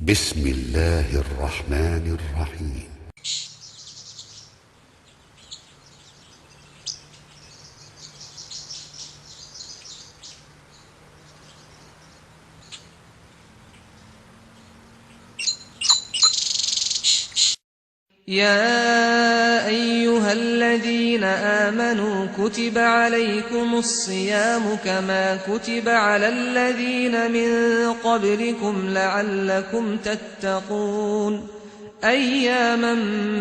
بسم الله الرحمن الرحيم. يا أيها الذين آمنوا كتب عليكم الصيام كما كتب على الذين من قبلكم لعلكم تتقون أياما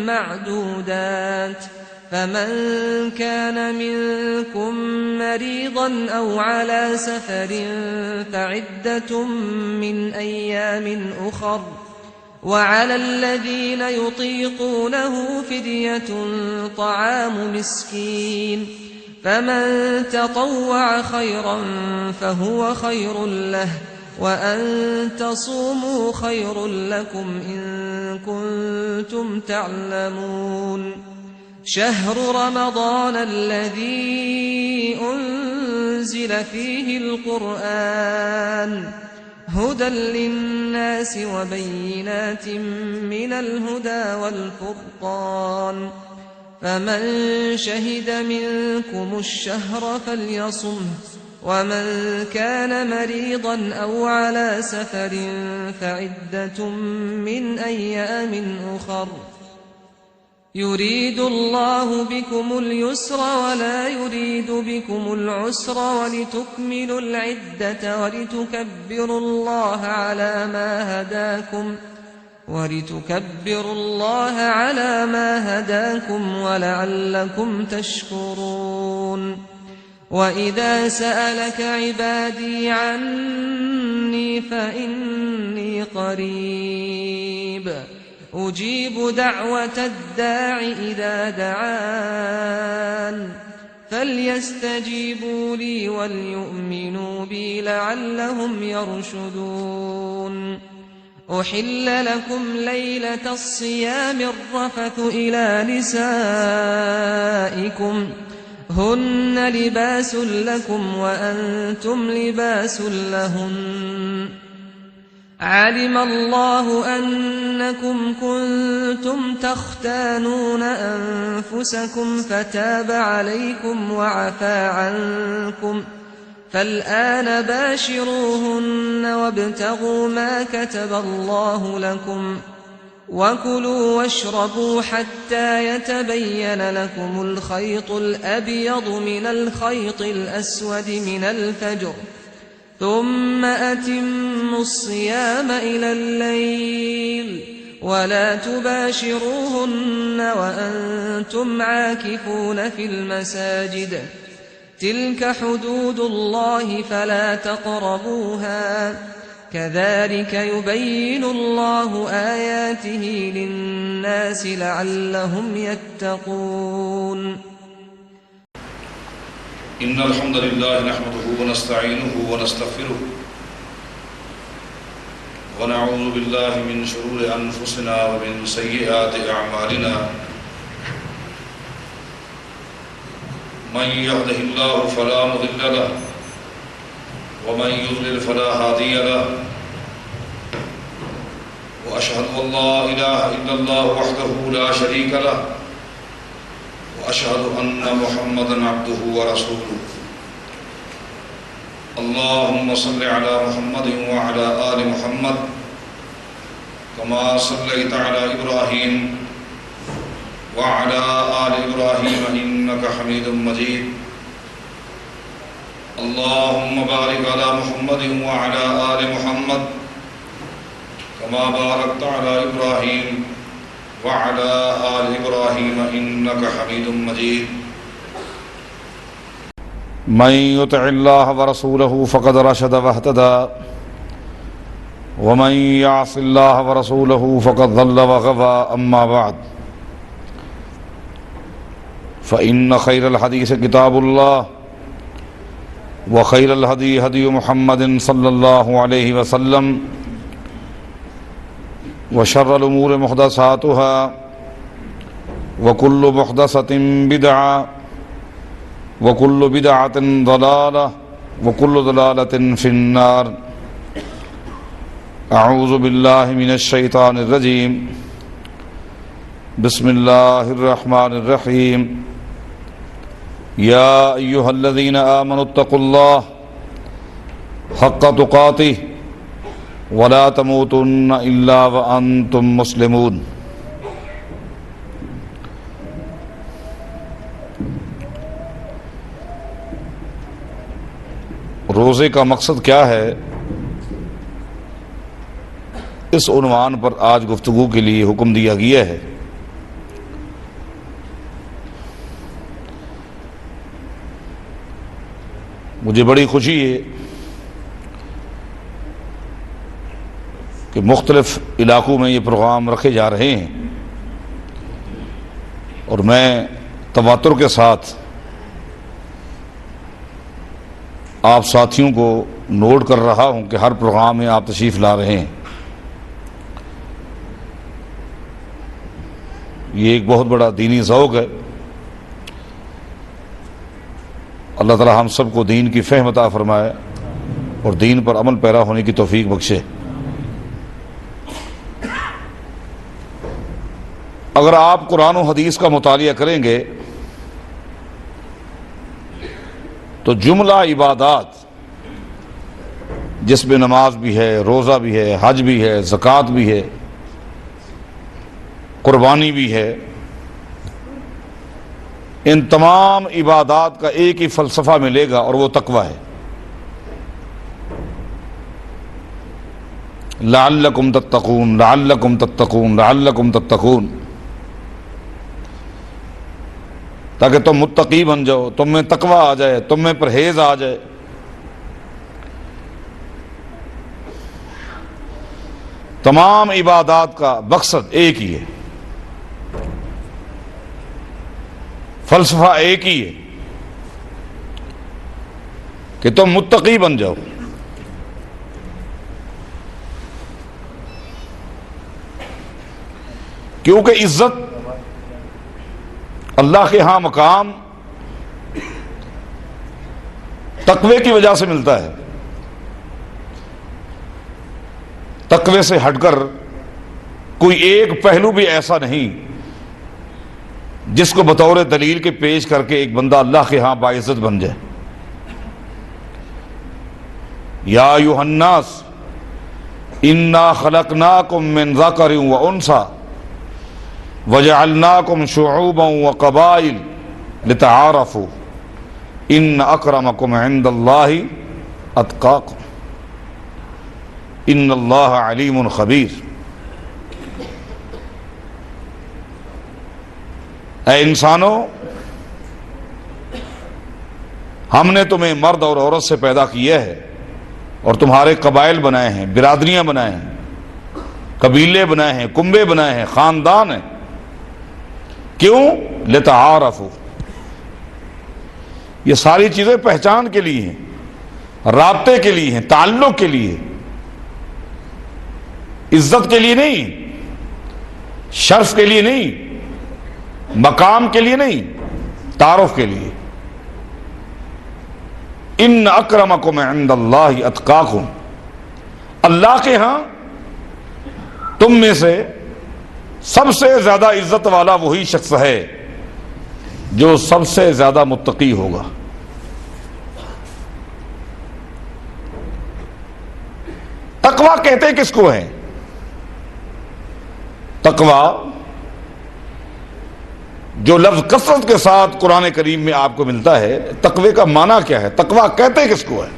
معدودات فمن كان منكم مريضا أو على سفر فعدة من أيام أخر وعلى الذين يطيقونه فدية طعام مسكين فمن تطوع خيرا فهو خير له وأن تصوموا خير لكم إن كنتم تعلمون شهر رمضان الذي أنزل فيه القرآن هدى للناس وبينات من الهدى والفرقان فمن شهد منكم الشهر فليصمه ومن كان مريضا أو على سفر فعدة من أيام أخر يريد الله بكم اليسر ولا يريد بكم العسر ولتكملوا العدة ولتكبروا الله على ما هداكم ولعلكم تشكرون وإذا سألك عبادي عني فإني قريب أجيب دعوة الداع إذا دعان فليستجيبوا لي وليؤمنوا بي لعلهم يرشدون أحل لكم ليلة الصيام الرفث إلى نسائكم هن لباس لكم وأنتم لباس لهن علم الله أنكم كنتم تختانون أنفسكم فتاب عليكم وعفى عنكم فالآن باشروهن وابتغوا ما كتب الله لكم وكلوا واشربوا حتى يتبين لكم الخيط الأبيض من الخيط الأسود من الفجر ثم أتموا الصيام إلى الليل ولا تباشروهن وأنتم عاكفون في المساجد تلك حدود الله فلا تقربوها كذلك يبين الله آياته للناس لعلهم يتقون إن الحمد لله نحمده ونستعينه ونستغفره ونعوذ بالله من شرور أنفسنا ومن سيئات أعمالنا من يهده الله فلا مضل له ومن يضلل فلا هادي له وأشهد أن لا إله إلا الله وحده لا شريك له وأشهد أن محمدًا عبده ورسوله اللهم صل على محمد وعلى آل محمد كما صليت على إبراهيم وعلى آل إبراهيم إنك حميد مجيد اللهم بارك على محمد وعلى آل محمد كما باركت على إبراهيم وعلى آل إبراهيم إنك حميد مجيد من يطع الله ورسوله فقد رشد واهتدى ومن يعص الله ورسوله فقد ضل وغوى أما بعد فإن خير الحديث كتاب الله وخير الهدي هدي محمد صلى الله عليه وسلم وشر الأمور محدثاتها وكل محدثة بدعة وكل بدعة ضلالة وكل ضلالة في النار اعوذ باللہ من الشیطان الرجیم بسم اللہ الرحمن الرحیم یا ایہا الذین آمنوا اتقوا اللہ حق تقاتہ ولا تموتن الا وانتم مسلمون۔ روزے کا مقصد کیا ہے، اس عنوان پر آج گفتگو کے لیے حکم دیا گیا ہے۔ مجھے بڑی خوشی ہے کہ مختلف علاقوں میں یہ پروگرام رکھے جا رہے ہیں، اور میں تواتر کے ساتھ آپ ساتھیوں کو نوٹ کر رہا ہوں کہ ہر پروگرام میں آپ تشریف لا رہے ہیں۔ یہ ایک بہت بڑا دینی ذوق ہے۔ اللہ تعالی ہم سب کو دین کی فہم عطا فرمائے اور دین پر عمل پیرا ہونے کی توفیق بخشے۔ اگر آپ قرآن و حدیث کا مطالعہ کریں گے تو جملہ عبادات جس میں نماز بھی ہے، روزہ بھی ہے، حج بھی ہے، زکوٰۃ بھی ہے، قربانی بھی ہے، ان تمام عبادات کا ایک ہی فلسفہ ملے گا اور وہ تقوی ہے۔ لعلکم تتقون، لعلکم تتقون، لعلکم تتقون، تاکہ تم متقی بن جاؤ، تم میں تقوی آ جائے، تم میں پرہیز آ جائے۔ تمام عبادات کا مقصد ایک ہی ہے، فلسفہ ایک ہی ہے کہ تم متقی بن جاؤ۔ کیونکہ عزت اللہ کے ہاں مقام تقوی کی وجہ سے ملتا ہے۔ تقوی سے ہٹ کر کوئی ایک پہلو بھی ایسا نہیں جس کو بطور دلیل کے پیش کر کے ایک بندہ اللہ کے ہاں باعزت بن جائے۔ یا ایھا الناس انا خلقناکم من ذکر وانثی وجعلناکم شعوبا وقبائل لتعارفوا ان اکرمکم عند اللہ اتقاکم ان اللہ علیم خبیر۔ اے انسانوں، ہم نے تمہیں مرد اور عورت سے پیدا کیا ہے اور تمہارے قبائل بنائے ہیں، برادریاں بنائے ہیں، قبیلے بنائے ہیں، کنبے بنائے ہیں، خاندان ہیں۔ کیوں؟ لتعارفوا، یہ ساری چیزیں پہچان کے لیے ہیں، رابطے کے لیے ہیں، تعلق کے لیے، عزت کے لیے نہیں، شرف کے لیے نہیں، مقام کے لیے نہیں، تعارف کے لیے۔ ان اکرمکم عند اللہ اتقاکم، اللہ کے ہاں تم میں سے سب سے زیادہ عزت والا وہی شخص ہے جو سب سے زیادہ متقی ہوگا۔ تقوی کہتے کس کو ہے؟ تقوی جو لفظ کثرت کے ساتھ قرآن کریم میں آپ کو ملتا ہے، تقوی کا معنی کیا ہے؟ تقوی کہتے کس کو ہے؟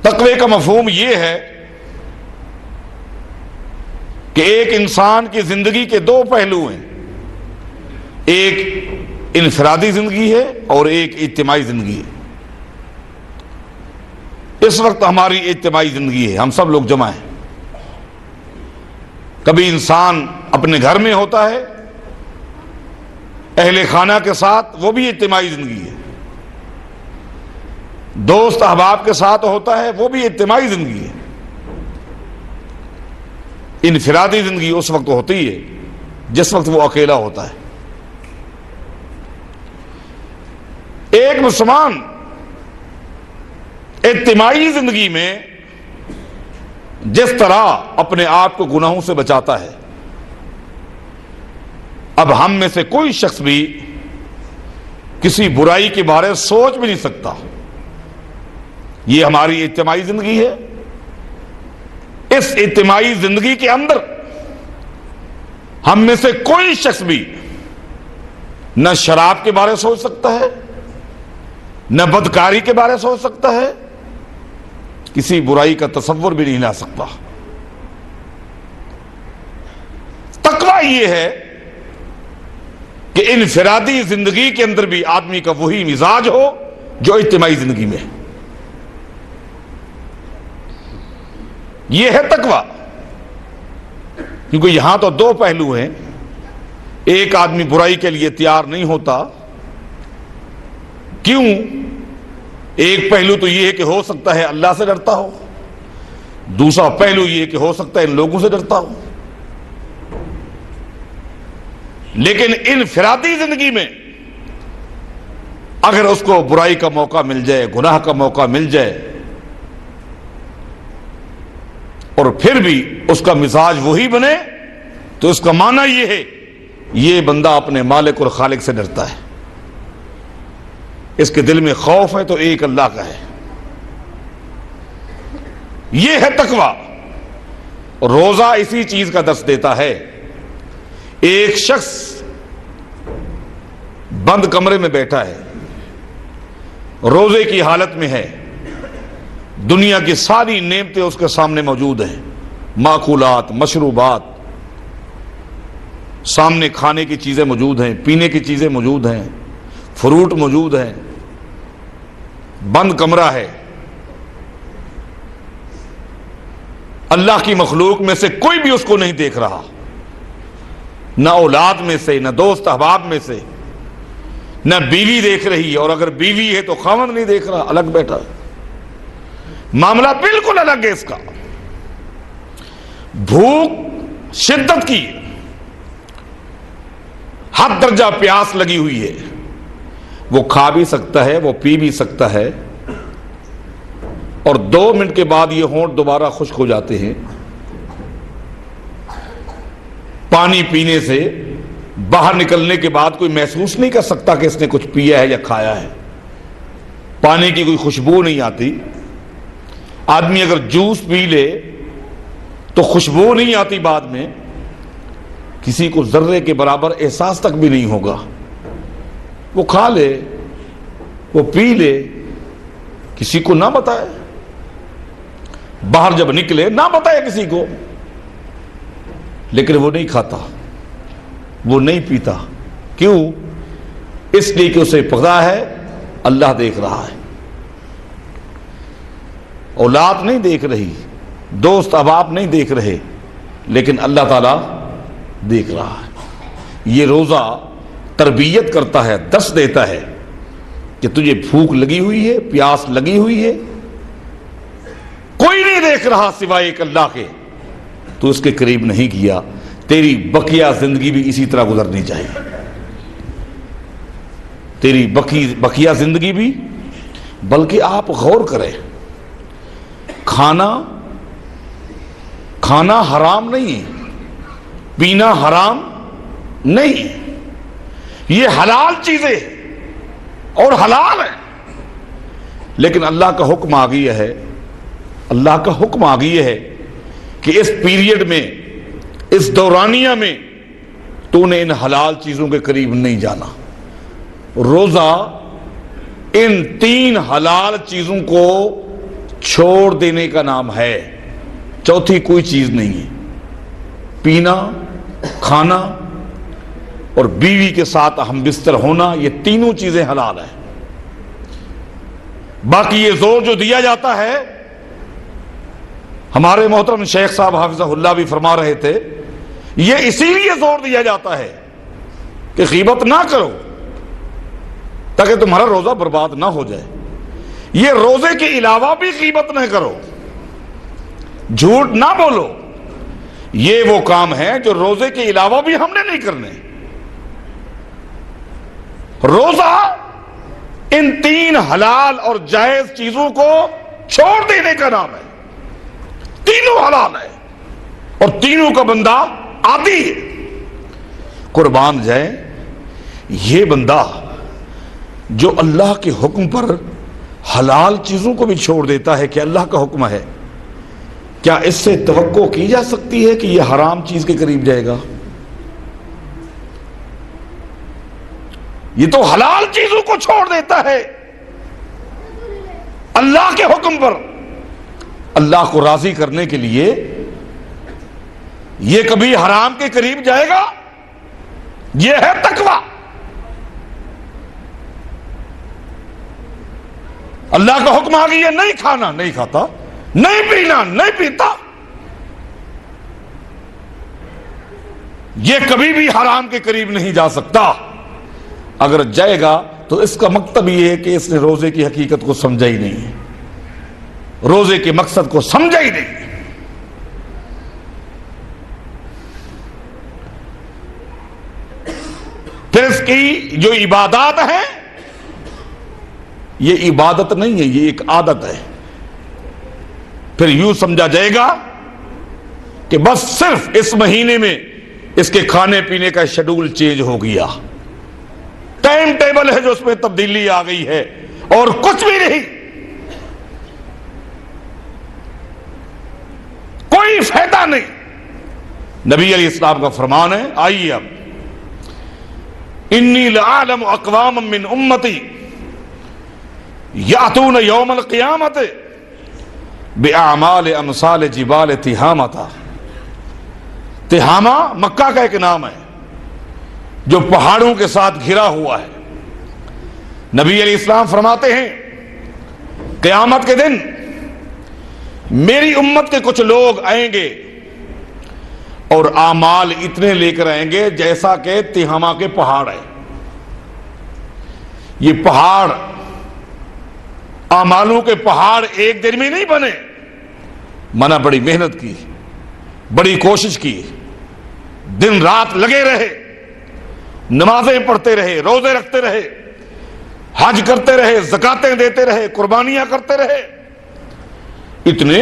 تقوی کا مفہوم یہ ہے کہ ایک انسان کی زندگی کے دو پہلو ہیں، ایک انفرادی زندگی ہے اور ایک اجتماعی زندگی ہے۔ اس وقت ہماری اجتماعی زندگی ہے، ہم سب لوگ جمع ہیں۔ کبھی انسان اپنے گھر میں ہوتا ہے اہل خانہ کے ساتھ، وہ بھی اجتماعی زندگی ہے۔ دوست احباب کے ساتھ ہوتا ہے، وہ بھی اجتماعی زندگی ہے۔ انفرادی زندگی اس وقت ہوتی ہے جس وقت وہ اکیلا ہوتا ہے۔ ایک مسلمان اجتماعی زندگی میں جس طرح اپنے آپ کو گناہوں سے بچاتا ہے، اب ہم میں سے کوئی شخص بھی کسی برائی کے بارے میں سوچ بھی نہیں سکتا. یہ ہماری اجتماعی زندگی ہے. اس اجتماعی زندگی کے اندر ہم میں سے کوئی شخص بھی نہ شراب کے بارے سوچ سکتا ہے، نہ بدکاری کے بارے سوچ سکتا ہے، کسی برائی کا تصور بھی نہیں لا سکتا. تقویٰ یہ ہے کہ انفرادی زندگی کے اندر بھی آدمی کا وہی مزاج ہو جو اجتماعی زندگی میں ہے. یہ ہے تقویٰ. کیونکہ یہاں تو دو پہلو ہیں. ایک آدمی برائی کے لیے تیار نہیں ہوتا. کیوں؟ ایک پہلو تو یہ ہے کہ ہو سکتا ہے اللہ سے ڈرتا ہو، دوسرا پہلو یہ کہ ہو سکتا ہے ان لوگوں سے ڈرتا ہو. لیکن انفرادی زندگی میں اگر اس کو برائی کا موقع مل جائے، گناہ کا موقع مل جائے، اور پھر بھی اس کا مزاج وہی بنے، تو اس کا معنی یہ ہے یہ بندہ اپنے مالک اور خالق سے ڈرتا ہے. اس کے دل میں خوف ہے تو ایک اللہ کا ہے. یہ ہے تقویٰ. روزہ اسی چیز کا درس دیتا ہے. ایک شخص بند کمرے میں بیٹھا ہے، روزے کی حالت میں ہے، دنیا کی ساری نعمتیں اس کے سامنے موجود ہیں، ماکولات، مشروبات، سامنے کھانے کی چیزیں موجود ہیں، پینے کی چیزیں موجود ہیں، فروٹ موجود ہیں، بند کمرہ ہے. اللہ کی مخلوق میں سے کوئی بھی اس کو نہیں دیکھ رہا، نہ اولاد میں سے، نہ دوست احباب میں سے، نہ بیوی دیکھ رہی ہے، اور اگر بیوی ہے تو خاوند نہیں دیکھ رہا، الگ بیٹھا ہے. معاملہ بالکل الگ ہے اس کا. بھوک شدت کی، حد درجہ پیاس لگی ہوئی ہے. وہ کھا بھی سکتا ہے، وہ پی بھی سکتا ہے، اور 2 منٹ کے بعد یہ ہونٹ دوبارہ خشک ہو جاتے ہیں. پانی پینے سے باہر نکلنے کے بعد کوئی محسوس نہیں کر سکتا کہ اس نے کچھ پیا ہے یا کھایا ہے. پانی کی کوئی خوشبو نہیں آتی. آدمی اگر جوس پی لے تو خوشبو نہیں آتی، بعد میں کسی کو ذرے کے برابر احساس تک بھی نہیں ہوگا. وہ کھا لے، وہ پی لے، کسی کو نہ بتائے، باہر جب نکلے نہ بتائے کسی کو، لیکن وہ نہیں کھاتا، وہ نہیں پیتا. کیوں؟ اس لیے کہ اسے پتا ہے اللہ دیکھ رہا ہے. اولاد نہیں دیکھ رہی، دوست احباب نہیں دیکھ رہے، لیکن اللہ تعالیٰ دیکھ رہا ہے. یہ روزہ تربیت کرتا ہے، درس دیتا ہے کہ تجھے بھوک لگی ہوئی ہے، پیاس لگی ہوئی ہے، کوئی نہیں دیکھ رہا سوائے ایک اللہ کے، تو اس کے قریب نہیں کیا. تیری بقیہ زندگی بھی اسی طرح گزرنی چاہیے. تیری بقیہ زندگی بھی، بلکہ آپ غور کریں، کھانا حرام نہیں ہے، پینا حرام نہیں ہے، یہ حلال چیزیں اور حلال ہے. لیکن اللہ کا حکم آ گیا ہے، اللہ کا حکم آ گیا ہے کہ اس پیریڈ میں، اس دورانیہ میں تو نے ان حلال چیزوں کے قریب نہیں جانا. روزہ ان 3 حلال چیزوں کو چھوڑ دینے کا نام ہے. چوتھی کوئی چیز نہیں ہے. پینا، کھانا اور بیوی کے ساتھ ہم بستر ہونا، یہ تینوں چیزیں حلال ہیں. باقی یہ زور جو دیا جاتا ہے، ہمارے محترم شیخ صاحب حافظہ اللہ بھی فرما رہے تھے، یہ اسی لیے زور دیا جاتا ہے کہ غیبت نہ کرو تاکہ تمہارا روزہ برباد نہ ہو جائے. یہ روزے کے علاوہ بھی غیبت نہ کرو، جھوٹ نہ بولو. یہ وہ کام ہے جو روزے کے علاوہ بھی ہم نے نہیں کرنے. روزہ ان تین حلال اور جائز چیزوں کو چھوڑ دینے کا نام ہے. تینوں حلال ہے اور تینوں کا بندہ عادی ہے. قربان جائے یہ بندہ جو اللہ کے حکم پر حلال چیزوں کو بھی چھوڑ دیتا ہے کہ اللہ کا حکم ہے، کیا اس سے توقع کی جا سکتی ہے کہ یہ حرام چیز کے قریب جائے گا؟ یہ تو حلال چیزوں کو چھوڑ دیتا ہے اللہ کے حکم پر. اللہ کو راضی کرنے کے لیے یہ کبھی حرام کے قریب جائے گا؟ یہ ہے تقویٰ. اللہ کا حکم آ گیا نہیں کھانا نہیں کھاتا، نہیں پینا نہیں پیتا، یہ کبھی بھی حرام کے قریب نہیں جا سکتا. اگر جائے گا تو اس کا مطلب یہ ہے کہ اس نے روزے کی حقیقت کو سمجھا ہی نہیں ہے، روزے کے مقصد کو سمجھا ہی نہیں. پھر اس کی جو عبادات ہیں یہ عبادت نہیں ہے، یہ ایک عادت ہے. پھر یوں سمجھا جائے گا کہ بس صرف اس مہینے میں اس کے کھانے پینے کا شیڈول چینج ہو گیا، ٹائم ٹیبل ہے جو اس میں تبدیلی آ گئی ہے، اور کچھ بھی نہیں. کوئی فائدہ نہیں. نبی علیہ السلام کا فرمان ہے، آئیے اب، انی لعالم اقوام من امتی یاتون یوم القیامت باعمال امثال جبال تہامہ. تہامہ مکہ کا ایک نام ہے جو پہاڑوں کے ساتھ گھرا ہوا ہے. نبی علیہ السلام فرماتے ہیں قیامت کے دن میری امت کے کچھ لوگ آئیں گے اور اعمال اتنے لے کر آئیں گے جیسا کہ تہامہ کے پہاڑ ہے. یہ پہاڑ اعمالوں کے پہاڑ ایک دن میں نہیں بنے، منع بڑی محنت کی، بڑی کوشش کی، دن رات لگے رہے، نمازیں پڑھتے رہے، روزے رکھتے رہے، حج کرتے رہے، زکاتیں دیتے رہے، قربانیاں کرتے رہے. اتنے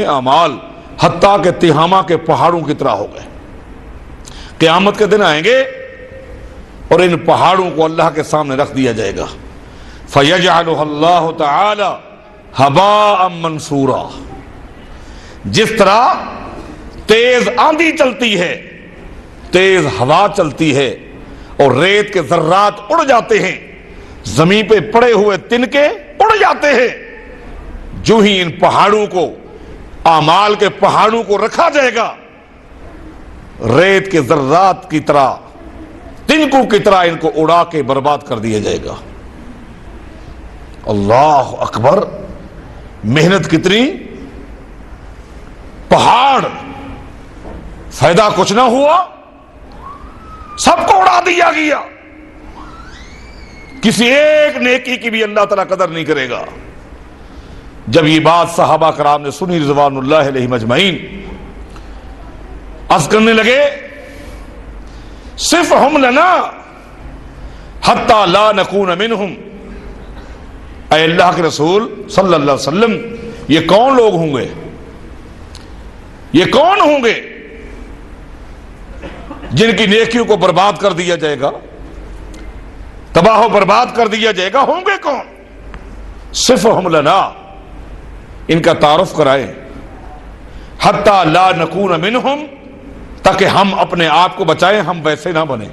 اعمال حتیٰ کہ تہامہ کے پہاڑوں کی طرح ہو گئے. قیامت کے دن آئیں گے اور ان پہاڑوں کو اللہ کے سامنے رکھ دیا جائے گا. فَيَجْعَلُهَا اللَّهُ تَعَالَى هَبَاءً مَنْثُورًا. جس طرح تیز آندھی چلتی ہے، تیز ہوا چلتی ہے اور ریت کے ذرات اڑ جاتے ہیں، زمین پہ پڑے ہوئے تنکے اڑ جاتے ہیں، جو ہی ان پہاڑوں کو، اعمال کے پہاڑوں کو رکھا جائے گا، ریت کے ذرات کی طرح، تنکوں کی طرح ان کو اڑا کے برباد کر دیا جائے گا. اللہ اکبر، محنت کتنی، پہاڑ، فائدہ کچھ نہ ہوا، سب کو اڑا دیا گیا. کسی ایک نیکی کی بھی اللہ تعالیٰ قدر نہیں کرے گا. جب یہ بات صحابہ کرام نے سنی رضوان اللہ علیہم اجمعین، عرض کرنے لگے صفہم لنا حتی لا نکون منہم. اے اللہ کے رسول صلی اللہ علیہ وسلم، یہ کون لوگ ہوں گے، یہ کون ہوں گے جن کی نیکیوں کو برباد کر دیا جائے گا، تباہ و برباد کر دیا جائے گا؟ ہوں گے کون؟ صفہم لنا، ان کا تعارف کرائیں. حتی لا نکون منہم، تاکہ ہم اپنے آپ کو بچائیں، ہم ویسے نہ بنیں.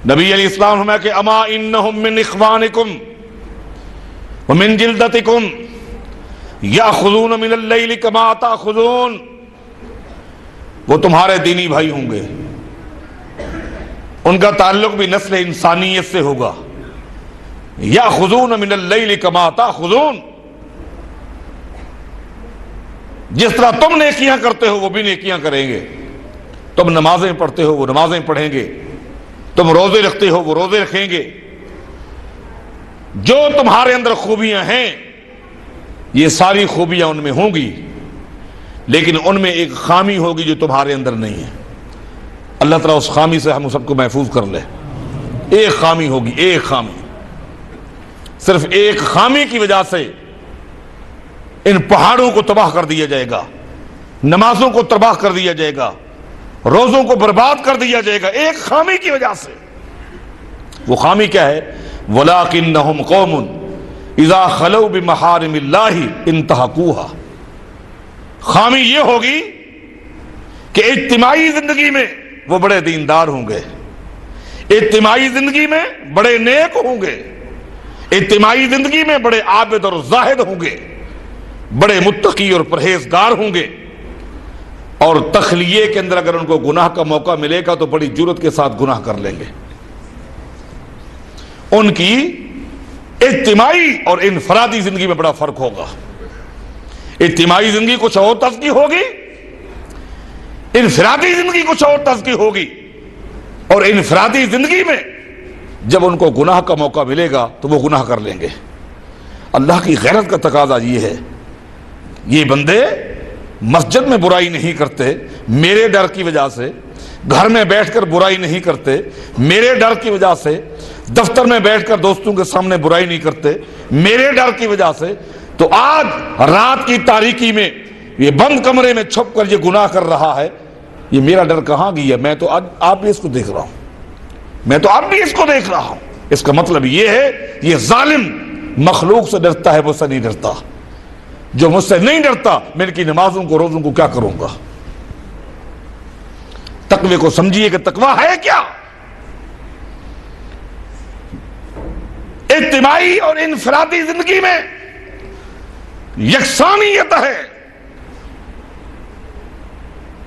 نبی علیہ السلام فرمایا کہ اما انہم من اخوانکم ومن جلدتکم یاخذون من اللیل کما تاخذون. وہ تمہارے دینی بھائی ہوں گے، ان کا تعلق بھی نسل انسانیت سے ہوگا. یاخذون من اللیل کما تاخذون، جس طرح تم نیکیاں کرتے ہو وہ بھی نیکیاں کریں گے. تم نمازیں پڑھتے ہو وہ نمازیں پڑھیں گے، تم روزے رکھتے ہو وہ روزے رکھیں گے. جو تمہارے اندر خوبیاں ہیں یہ ساری خوبیاں ان میں ہوں گی، لیکن ان میں ایک خامی ہوگی جو تمہارے اندر نہیں ہے. اللہ تعالیٰ اس خامی سے ہم سب کو محفوظ کر لے. ایک خامی ہوگی، ایک خامی، صرف ایک خامی کی وجہ سے ان پہاڑوں کو تباہ کر دیا جائے گا، نمازوں کو تباہ کر دیا جائے گا، روزوں کو برباد کر دیا جائے گا، ایک خامی کی وجہ سے۔ وہ خامی کیا ہے؟ وَلَٰكِنَّهُمْ قَوْمٌ اِذَا خَلَوْا بِمَحَارِمِ اللَّهِ انْتَهَكُوهَا۔ خامی یہ ہوگی کہ اجتماعی زندگی میں وہ بڑے دیندار ہوں گے، اجتماعی زندگی میں بڑے نیک ہوں گے، اجتماعی زندگی میں بڑے عابد اور زاہد ہوں گے، بڑے متقی اور پرہیزگار ہوں گے، اور تخلیے کے اندر اگر ان کو گناہ کا موقع ملے گا تو بڑی جرات کے ساتھ گناہ کر لیں گے۔ ان کی اجتماعی اور انفرادی زندگی میں بڑا فرق ہوگا۔ اجتماعی زندگی کچھ اور طرز کی ہوگی، انفرادی زندگی کچھ اور طرز کی ہوگی، اور انفرادی زندگی میں جب ان کو گناہ کا موقع ملے گا تو وہ گناہ کر لیں گے۔ اللہ کی غیرت کا تقاضا یہ ہے، یہ بندے مسجد میں برائی نہیں کرتے میرے ڈر کی وجہ سے، گھر میں بیٹھ کر برائی نہیں کرتے میرے ڈر کی وجہ سے، دفتر میں بیٹھ کر دوستوں کے سامنے برائی نہیں کرتے میرے ڈر کی وجہ سے، تو آج رات کی تاریکی میں یہ بند کمرے میں چھپ کر یہ گناہ کر رہا ہے، یہ میرا ڈر کہاں گیا؟ میں تو آج آپ بھی اس کو دیکھ رہا ہوں، میں تو اب بھی اس کو دیکھ رہا ہوں۔ اس کا مطلب یہ ہے یہ ظالم مخلوق سے ڈرتا ہے، مجھ سے نہیں ڈرتا۔ جو مجھ سے نہیں ڈرتا میں ان کی نمازوں کو روزوں کو کیا کروں گا؟ تقوی کو سمجھیے کہ تقوی ہے کیا؟ اجتماعی اور انفرادی زندگی میں یکسانیت ہے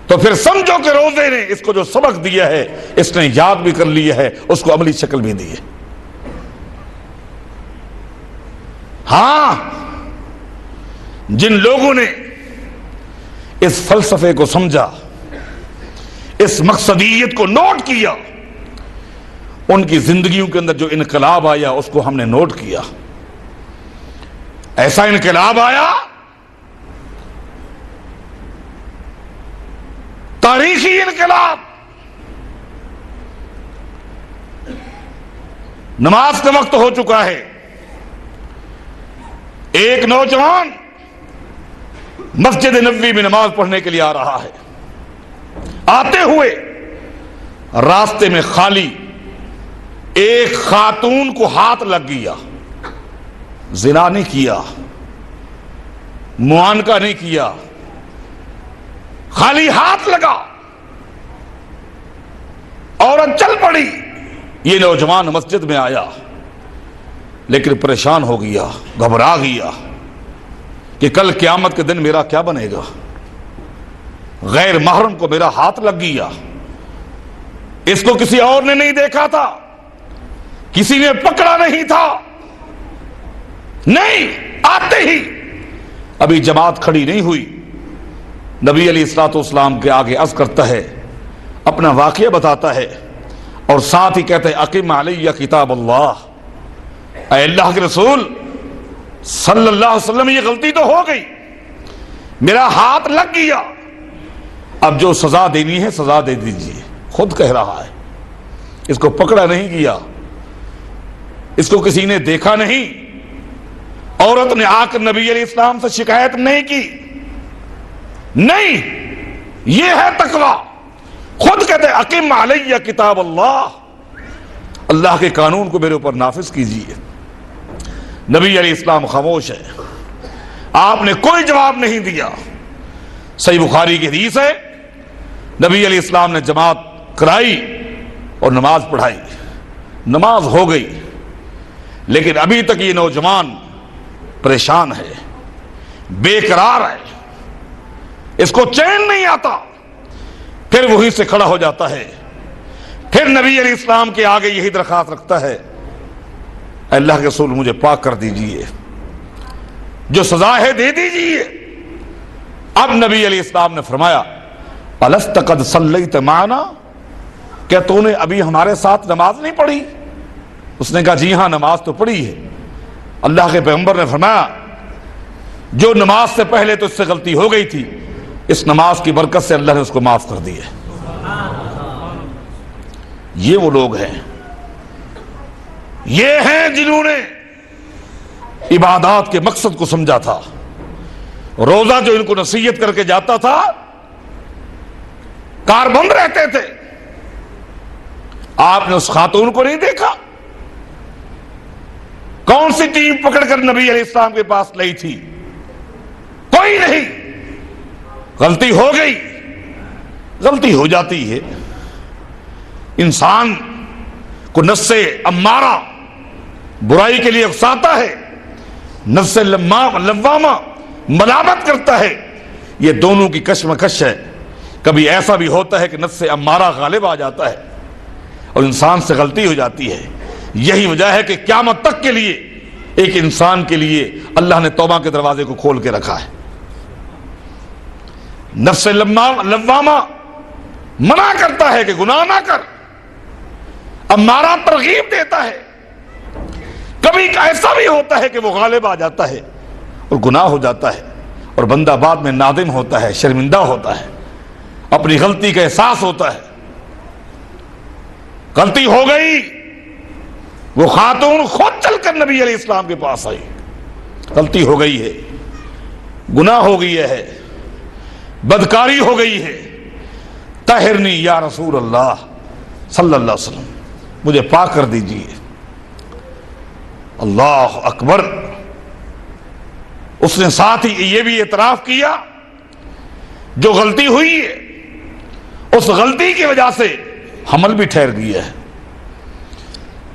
تو پھر سمجھو کہ روزے نے اس کو جو سبق دیا ہے اس نے یاد بھی کر لیا ہے، اس کو عملی شکل بھی دی ہے۔ ہاں، جن لوگوں نے اس فلسفے کو سمجھا، اس مقصدیت کو نوٹ کیا، ان کی زندگیوں کے اندر جو انقلاب آیا اس کو ہم نے نوٹ کیا۔ ایسا انقلاب آیا، تاریخی انقلاب۔ نماز کا وقت ہو چکا ہے، ایک نوجوان مسجد نبوی میں نماز پڑھنے کے لیے آ رہا ہے، آتے ہوئے راستے میں خالی ایک خاتون کو ہاتھ لگ گیا، زنا نہیں کیا، معانقہ نہیں کیا، خالی ہاتھ لگا، عورت چل پڑی۔ یہ نوجوان مسجد میں آیا لیکن پریشان ہو گیا، گھبرا گیا کہ کل قیامت کے دن میرا کیا بنے گا؟ غیر محرم کو میرا ہاتھ لگ گیا، اس کو کسی اور نے نہیں دیکھا تھا، کسی نے پکڑا نہیں تھا، نہیں آتے ہی ابھی جماعت کھڑی نہیں ہوئی، نبی علیہ الصلوۃ والسلام کے آگے عرض کرتا ہے، اپنا واقعہ بتاتا ہے اور ساتھ ہی کہتا ہے اقیم علیہ کتاب اللہ، اے اللہ کے رسول صلی اللہ علیہ وسلم یہ غلطی تو ہو گئی، میرا ہاتھ لگ گیا، اب جو سزا دینی ہے سزا دے دیجیے۔ خود کہہ رہا ہے، اس کو پکڑا نہیں گیا، اس کو کسی نے دیکھا نہیں، عورت نے آ کر نبی علیہ السلام سے شکایت نہیں کی، نہیں، یہ ہے تقویٰ۔ خود کہتے ہیں اقیم علیہ کتاب اللہ، اللہ کے قانون کو میرے اوپر نافذ کیجیے۔ نبی علیہ السلام خاموش ہے، آپ نے کوئی جواب نہیں دیا۔ صحیح بخاری کی حدیث ہے، نبی علیہ السلام نے جماعت کرائی اور نماز پڑھائی، نماز ہو گئی، لیکن ابھی تک یہ نوجوان پریشان ہے، بے قرار ہے، اس کو چین نہیں آتا۔ پھر وہیں سے کھڑا ہو جاتا ہے، پھر نبی علیہ السلام کے آگے یہی درخواست رکھتا ہے، اللہ کے رسول مجھے پاک کر دیجئے، جو سزا ہے دے دیجئے۔ اب نبی علیہ السلام نے فرمایا الست قد صلیت معنا، کیا تو نے ابھی ہمارے ساتھ نماز نہیں پڑھی؟ اس نے کہا جی ہاں نماز تو پڑھی ہے۔ اللہ کے پیغمبر نے فرمایا جو نماز سے پہلے تو اس سے غلطی ہو گئی تھی، اس نماز کی برکت سے اللہ نے اس کو معاف کر دی ہے۔ یہ وہ لوگ ہیں یہ ہیں جنہوں نے عبادات کے مقصد کو سمجھا تھا. روزہ جو ان کو نصیحت کر کے جاتا تھا کار بند رہتے تھے. آپ نے اس خاتون کو نہیں دیکھا؟ کون سی ٹیم پکڑ کر نبی علیہ السلام کے پاس لائی تھی؟ کوئی نہیں. غلطی ہو گئی، غلطی ہو جاتی ہے. انسان کو نفس امارہ برائی کے لیے اکساتا ہے، نفس لوامہ ملامت کرتا ہے. یہ دونوں کی کشمکش ہے. کبھی ایسا بھی ہوتا ہے کہ نفس امارہ غالب آ جاتا ہے اور انسان سے غلطی ہو جاتی ہے. یہی وجہ ہے کہ قیامت تک کے لیے ایک انسان کے لیے اللہ نے توبہ کے دروازے کو کھول کے رکھا ہے. نفس لوامہ منع کرتا ہے کہ گناہ نہ کر، امارہ ترغیب دیتا ہے. کبھی ایسا بھی ہوتا ہے کہ وہ غالب آ جاتا ہے اور گناہ ہو جاتا ہے اور بندہ بعد میں نادم ہوتا ہے، شرمندہ ہوتا ہے، اپنی غلطی کا احساس ہوتا ہے. غلطی ہو گئی. وہ خاتون خود چل کر نبی علیہ السلام کے پاس آئی. غلطی ہو گئی ہے، گناہ ہو گئی ہے، بدکاری ہو گئی ہے. طہرنی یا رسول اللہ صلی اللہ علیہ وسلم، مجھے پاک کر دیجیے. اللہ اکبر. اس نے ساتھ ہی یہ بھی اعتراف کیا جو غلطی ہوئی ہے اس غلطی کی وجہ سے حمل بھی ٹھہر گیا ہے.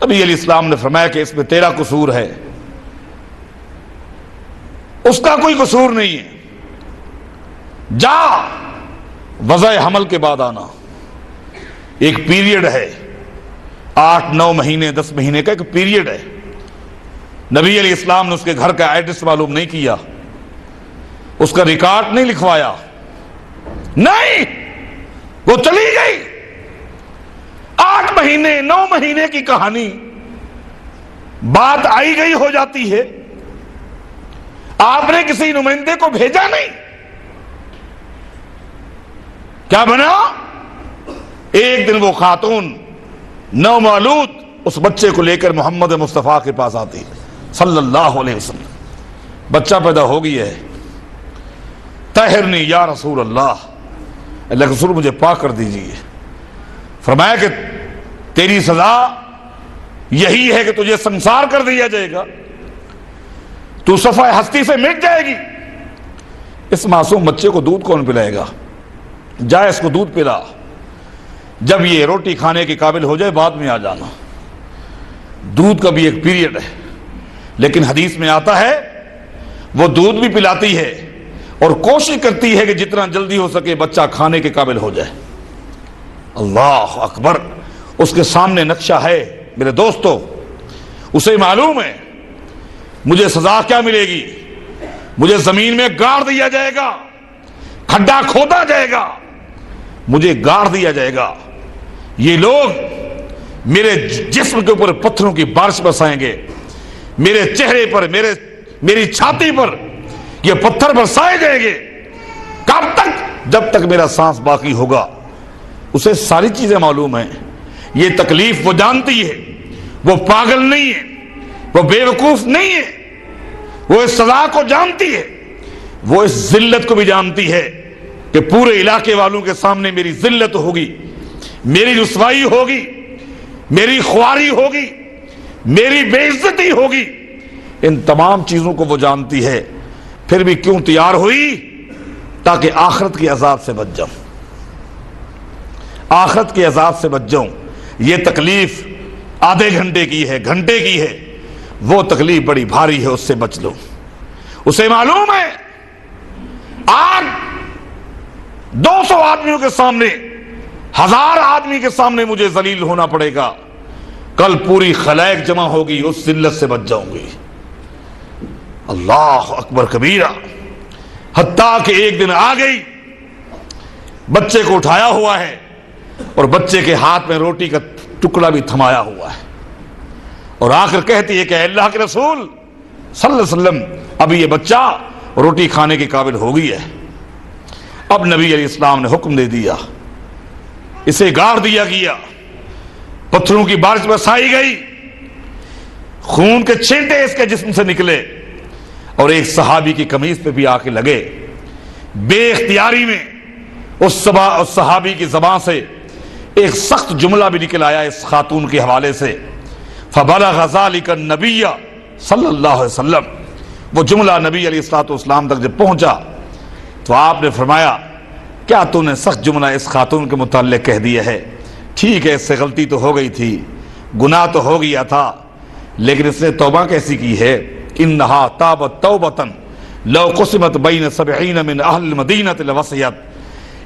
نبی علیہ السلام نے فرمایا کہ اس میں تیرا قصور ہے، اس کا کوئی قصور نہیں ہے. جا وضع حمل کے بعد آنا. ایک پیریڈ ہے، 8 9 مہینے 10 مہینے کا ایک پیریڈ ہے. نبی علیہ السلام نے اس کے گھر کا ایڈریس معلوم نہیں کیا، اس کا ریکارڈ نہیں لکھوایا. نہیں، وہ چلی گئی. 8 مہینے 9 مہینے کی کہانی بات آئی گئی ہو جاتی ہے. آپ نے کسی نمائندے کو بھیجا نہیں. کیا بنا؟ ایک دن وہ خاتون نومولود اس بچے کو لے کر محمد مصطفیٰ کے پاس آتی صلی اللہ علیہ وسلم. بچہ پیدا ہو گیا ہے. طہرنی یا رسول اللہ، اللہ کے رسول مجھے پاک کر دیجیے. فرمایا کہ تیری سزا یہی ہے کہ تجھے سنسار کر دیا جائے گا، تو صفحہ ہستی سے مٹ جائے گی. اس معصوم بچے کو دودھ کون پلائے گا؟ جا اس کو دودھ پلا. جب یہ روٹی کھانے کے قابل ہو جائے بعد میں آ جانا. دودھ کا بھی ایک پیریڈ ہے، لیکن حدیث میں آتا ہے وہ دودھ بھی پلاتی ہے اور کوشش کرتی ہے کہ جتنا جلدی ہو سکے بچہ کھانے کے قابل ہو جائے. اللہ اکبر. اس کے سامنے نقشہ ہے میرے دوستو. اسے معلوم ہے مجھے سزا کیا ملے گی. مجھے زمین میں گاڑ دیا جائے گا، کھڈا کھودا جائے گا، مجھے گاڑ دیا جائے گا. یہ لوگ میرے جسم کے اوپر پتھروں کی بارش برسائیں گے. میرے چہرے پر، میری چھاتی پر یہ پتھر برسائے جائیں گے. کب تک؟ جب تک میرا سانس باقی ہوگا. اسے ساری چیزیں معلوم ہیں. یہ تکلیف وہ جانتی ہے. وہ پاگل نہیں ہے، وہ بے وقوف نہیں ہے. وہ اس سزا کو جانتی ہے. وہ اس ذلت کو بھی جانتی ہے کہ پورے علاقے والوں کے سامنے میری ذلت ہوگی، میری رسوائی ہوگی، میری خواری ہوگی، میری بے عزتی ہوگی. ان تمام چیزوں کو وہ جانتی ہے. پھر بھی کیوں تیار ہوئی؟ تاکہ آخرت کے عذاب سے بچ جاؤں. آخرت کے عذاب سے بچ جاؤں. یہ تکلیف آدھے گھنٹے کی ہے، گھنٹے کی ہے. وہ تکلیف بڑی بھاری ہے، اس سے بچ لو. اسے معلوم ہے آج 200 آدمیوں کے سامنے، 1000 آدمی کے سامنے مجھے ذلیل ہونا پڑے گا. کل پوری خلائق جمع ہوگی، اس ذلت سے بچ جاؤں گی. اللہ اکبر کبیرہ. حتیٰ کہ ایک دن آ گئی، بچے کو اٹھایا ہوا ہے اور بچے کے ہاتھ میں روٹی کا ٹکڑا بھی تھمایا ہوا ہے، اور آ کر کہتی ہے کہ اللہ کے رسول صلی اللہ علیہ وسلم ابھی یہ بچہ روٹی کھانے کے قابل ہو گئی ہے. اب نبی علیہ السلام نے حکم دے دیا، اسے گاڑ دیا گیا، پتھروں کی بارش برسائی گئی. خون کے چھینٹے اس کے جسم سے نکلے اور ایک صحابی کی قمیض پہ بھی آ کے لگے. بے اختیاری میں اس صحابی کی زبان سے ایک سخت جملہ بھی نکل آیا اس خاتون کے حوالے سے. فبلغ ذلك النبی صلی اللہ علیہ وسلم. وہ جملہ نبی علیہ الصلوۃ والسلام تک جب پہنچا تو آپ نے فرمایا کیا تو نے سخت جملہ اس خاتون کے متعلق کہہ دیا ہے؟ ٹھیک ہے، اس سے غلطی تو ہو گئی تھی، گناہ تو ہو گیا تھا، لیکن اس نے توبہ کیسی کی ہے؟ انہا تابت توبتن لو قسمت بین 70 من اہل المدینہ لوسعت.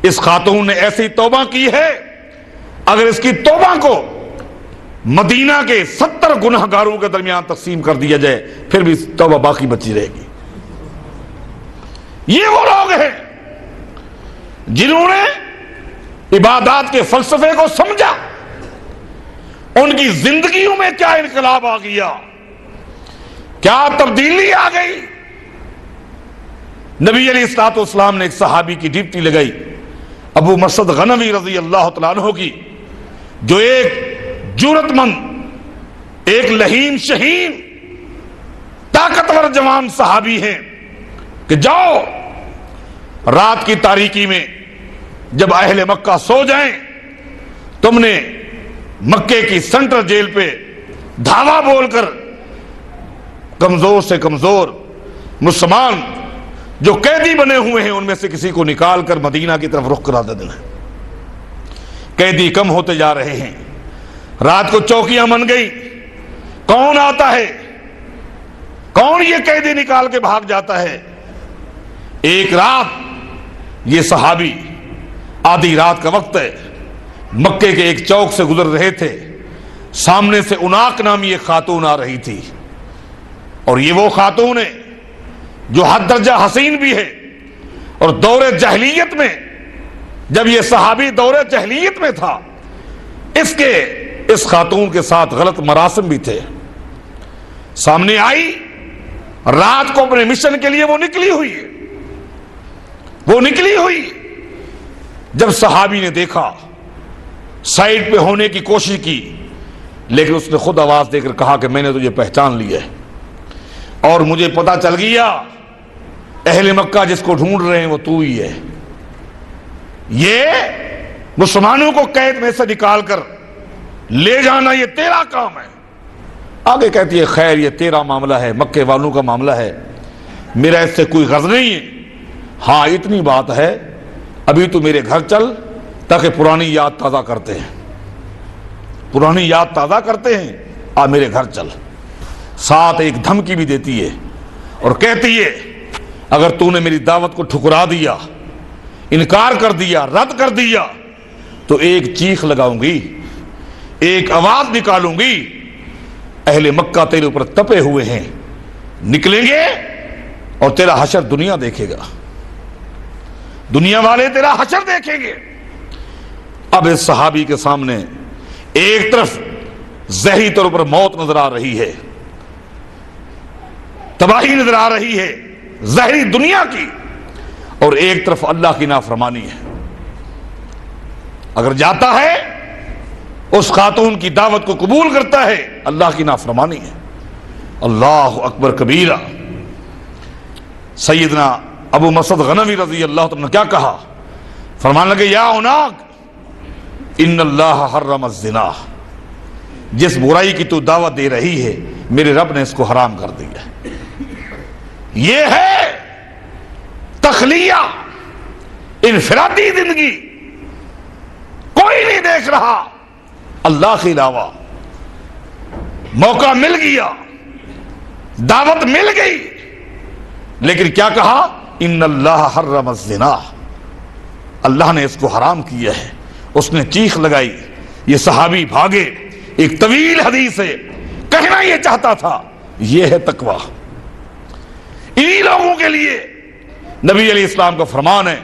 اس خاتون نے ایسی توبہ کی ہے اگر اس کی توبہ کو مدینہ کے 70 گناہ گاروں کے درمیان تقسیم کر دیا جائے پھر بھی توبہ باقی بچی رہے گی. یہ وہ لوگ ہیں جنہوں نے عبادات کے فلسفے کو سمجھا. ان کی زندگیوں میں کیا انقلاب آ گیا، کیا تبدیلی آ گئی. نبی علیہ الصلوۃ والسلام نے ایک صحابی کی ڈیوٹی لگائی، ابو مسعود غنوی رضی اللہ تعالیٰ عنہ کی، جو ایک جرأت مند، ایک لہیم شہین، طاقتور جوان صحابی ہیں، کہ جاؤ رات کی تاریکی میں جب اہل مکہ سو جائیں تم نے مکے کی سینٹرل جیل پہ دھاوا بول کر کمزور سے کمزور مسلمان جو قیدی بنے ہوئے ہیں ان میں سے کسی کو نکال کر مدینہ کی طرف رخ کرا دینا. قیدی کم ہوتے جا رہے ہیں، رات کو چوکیاں بن گئی، کون آتا ہے، کون یہ قیدی نکال کے بھاگ جاتا ہے. ایک رات یہ صحابی، آدھی رات کا وقت ہے، مکے کے ایک چوک سے گزر رہے تھے، سامنے سے اناق نامی ایک خاتون آ رہی تھی، اور یہ وہ خاتون ہے جو حد درجہ حسین بھی ہے. اور دور جاہلیت میں جب یہ صحابی دور جاہلیت میں تھا اس خاتون کے ساتھ غلط مراسم بھی تھے. سامنے آئی، رات کو اپنے مشن کے لیے وہ نکلی ہوئی. جب صحابی نے دیکھا، سائڈ پہ ہونے کی کوشش کی، لیکن اس نے خود آواز دے کر کہا کہ میں نے تجھے پہچان لیا ہے اور مجھے پتا چل گیا اہل مکہ جس کو ڈھونڈ رہے ہیں وہ تو ہی ہے. یہ مسلمانوں کو قید میں سے نکال کر لے جانا یہ تیرا کام ہے. آگے کہتی ہے خیر یہ تیرا معاملہ ہے، مکے والوں کا معاملہ ہے، میرا اس سے کوئی غرض نہیں ہے. ہاں اتنی بات ہے، ابھی تو میرے گھر چل تاکہ پرانی یاد تازہ کرتے ہیں. آ میرے گھر چل. ساتھ ایک دھمکی بھی دیتی ہے اور کہتی ہے اگر تو نے میری دعوت کو ٹھکرا دیا، انکار کر دیا، رد کر دیا تو ایک چیخ لگاؤں گی، ایک آواز نکالوں گی، اہل مکہ تیرے اوپر تپے ہوئے ہیں، نکلیں گے اور تیرا حشر دنیا دیکھے گا، دنیا والے تیرا حشر دیکھیں گے. اب اس صحابی کے سامنے ایک طرف ظاہری طور پر موت نظر آ رہی ہے، تباہی نظر آ رہی ہے ظاہری دنیا کی، اور ایک طرف اللہ کی نافرمانی ہے. اگر جاتا ہے اس خاتون کی دعوت کو قبول کرتا ہے، اللہ کی نافرمانی ہے. اللہ اکبر کبیرہ. سیدنا ابو مسعود غنوی رضی اللہ عنہ نے کیا کہا؟ فرمانے لگے یا عناق ان اللہ حرم الزنا. جس برائی کی تو دعوت دے رہی ہے میرے رب نے اس کو حرام کر دیا. یہ ہے تخلیہ، انفرادی زندگی، کوئی نہیں دیکھ رہا اللہ کے علاوہ. موقع مل گیا، دعوت مل گئی، لیکن کیا کہا؟ ان اللہ حرم الزنا. اللہ نے اس کو حرام کیا ہے. اس نے چیخ لگائی، یہ صحابی بھاگے. ایک طویل حدیث ہے، کہنا یہ چاہتا تھا یہ ہے تقویٰ. انہی لوگوں کے لیے نبی علیہ السلام کا فرمان ہے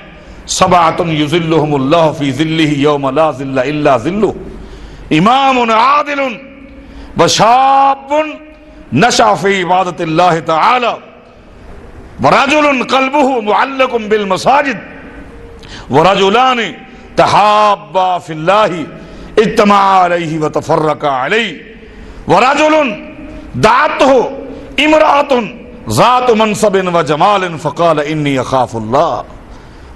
سبعۃ یظلھم اللہ فی ظلہ یوم لا ظل الا ظلہ، امام عادل وشاب نشأ فی عبادۃ اللہ تعالی ورجل قلبہ معلق بالمساجد ورجلان تحابا فی اللہ اجتمعا علیہ وتفرقا علیہ ورجل دعته امرأة ذات منصب وجمال فقال إني أخاف الله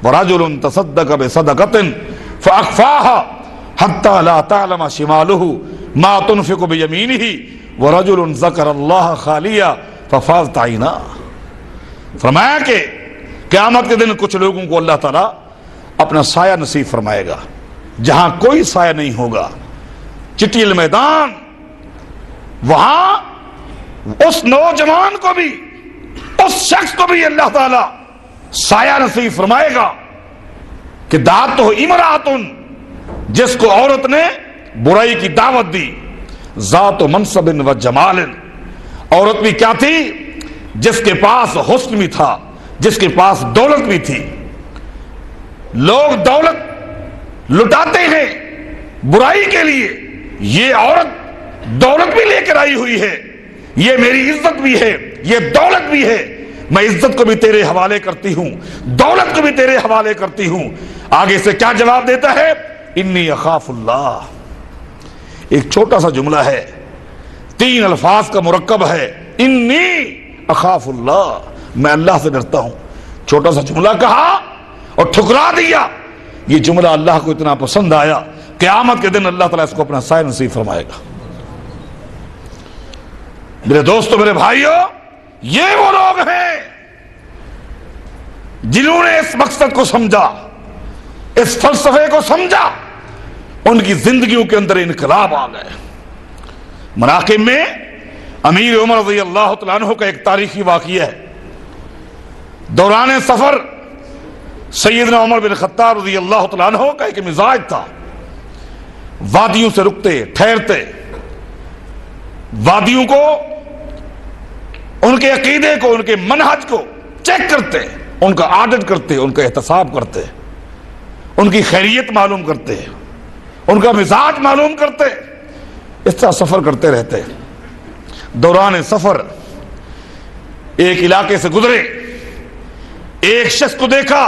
ورجل تصدق بصدقة فأخفاها حتى لا تعلم شماله ما تنفق بيمينه ورجل ذكر الله خاليا ففاضت عيناه. فرمایا کہ قیامت کے دن کچھ لوگوں کو اللہ تعالیٰ اپنا سایہ نصیب فرمائے گا جہاں کوئی سایہ نہیں ہوگا، چٹیل میدان. وہاں اس نوجوان کو بھی، اس شخص کو بھی اللہ تعالیٰ سایہ نصیب فرمائے گا کہ دعوت ہو امراتن، جس کو عورت نے برائی کی دعوت دی، ذات و منصب و جمال، عورت بھی کیا تھی؟ جس کے پاس حسن بھی تھا، جس کے پاس دولت بھی تھی. لوگ دولت لٹاتے ہیں برائی کے لیے، یہ عورت دولت بھی لے کر آئی ہوئی ہے، یہ میری عزت بھی ہے، یہ دولت بھی ہے، میں عزت کو بھی تیرے حوالے کرتی ہوں، دولت کو بھی تیرے حوالے کرتی ہوں. آگے سے کیا جواب دیتا ہے؟ انی اخاف اللہ. ایک چھوٹا سا جملہ ہے، 3 الفاظ کا مرکب ہے، انی اخاف اللہ، میں اللہ سے ڈرتا ہوں. چھوٹا سا جملہ کہا اور ٹھکرا دیا. یہ جملہ اللہ کو اتنا پسند آیا، قیامت کے دن اللہ تعالیٰ اس کو اپنا سایہ نصیب فرمائے گا. میرے دوستو، میرے بھائیو، یہ وہ لوگ ہیں جنہوں نے اس مقصد کو سمجھا، اس فلسفے کو سمجھا، ان کی زندگیوں کے اندر انقلاب آ گئے. مناقب میں امیر عمر رضی اللہ تعالیٰ عنہ کا ایک تاریخی واقعہ ہے. دوران سفر سیدنا عمر بن خطاب رضی اللہ تعالیٰ عنہ کا ایک مزاج تھا، وادیوں سے رکتے ٹھہرتے، وادیوں کو، ان کے عقیدے کو، ان کے منہج کو چیک کرتے، ان کا آڈٹ کرتے، ان کا احتساب کرتے، ان کی خیریت معلوم کرتے، ان کا مزاج معلوم کرتے. اس طرح سفر کرتے رہتے. دوران سفر ایک علاقے سے گزرے، ایک شخص کو دیکھا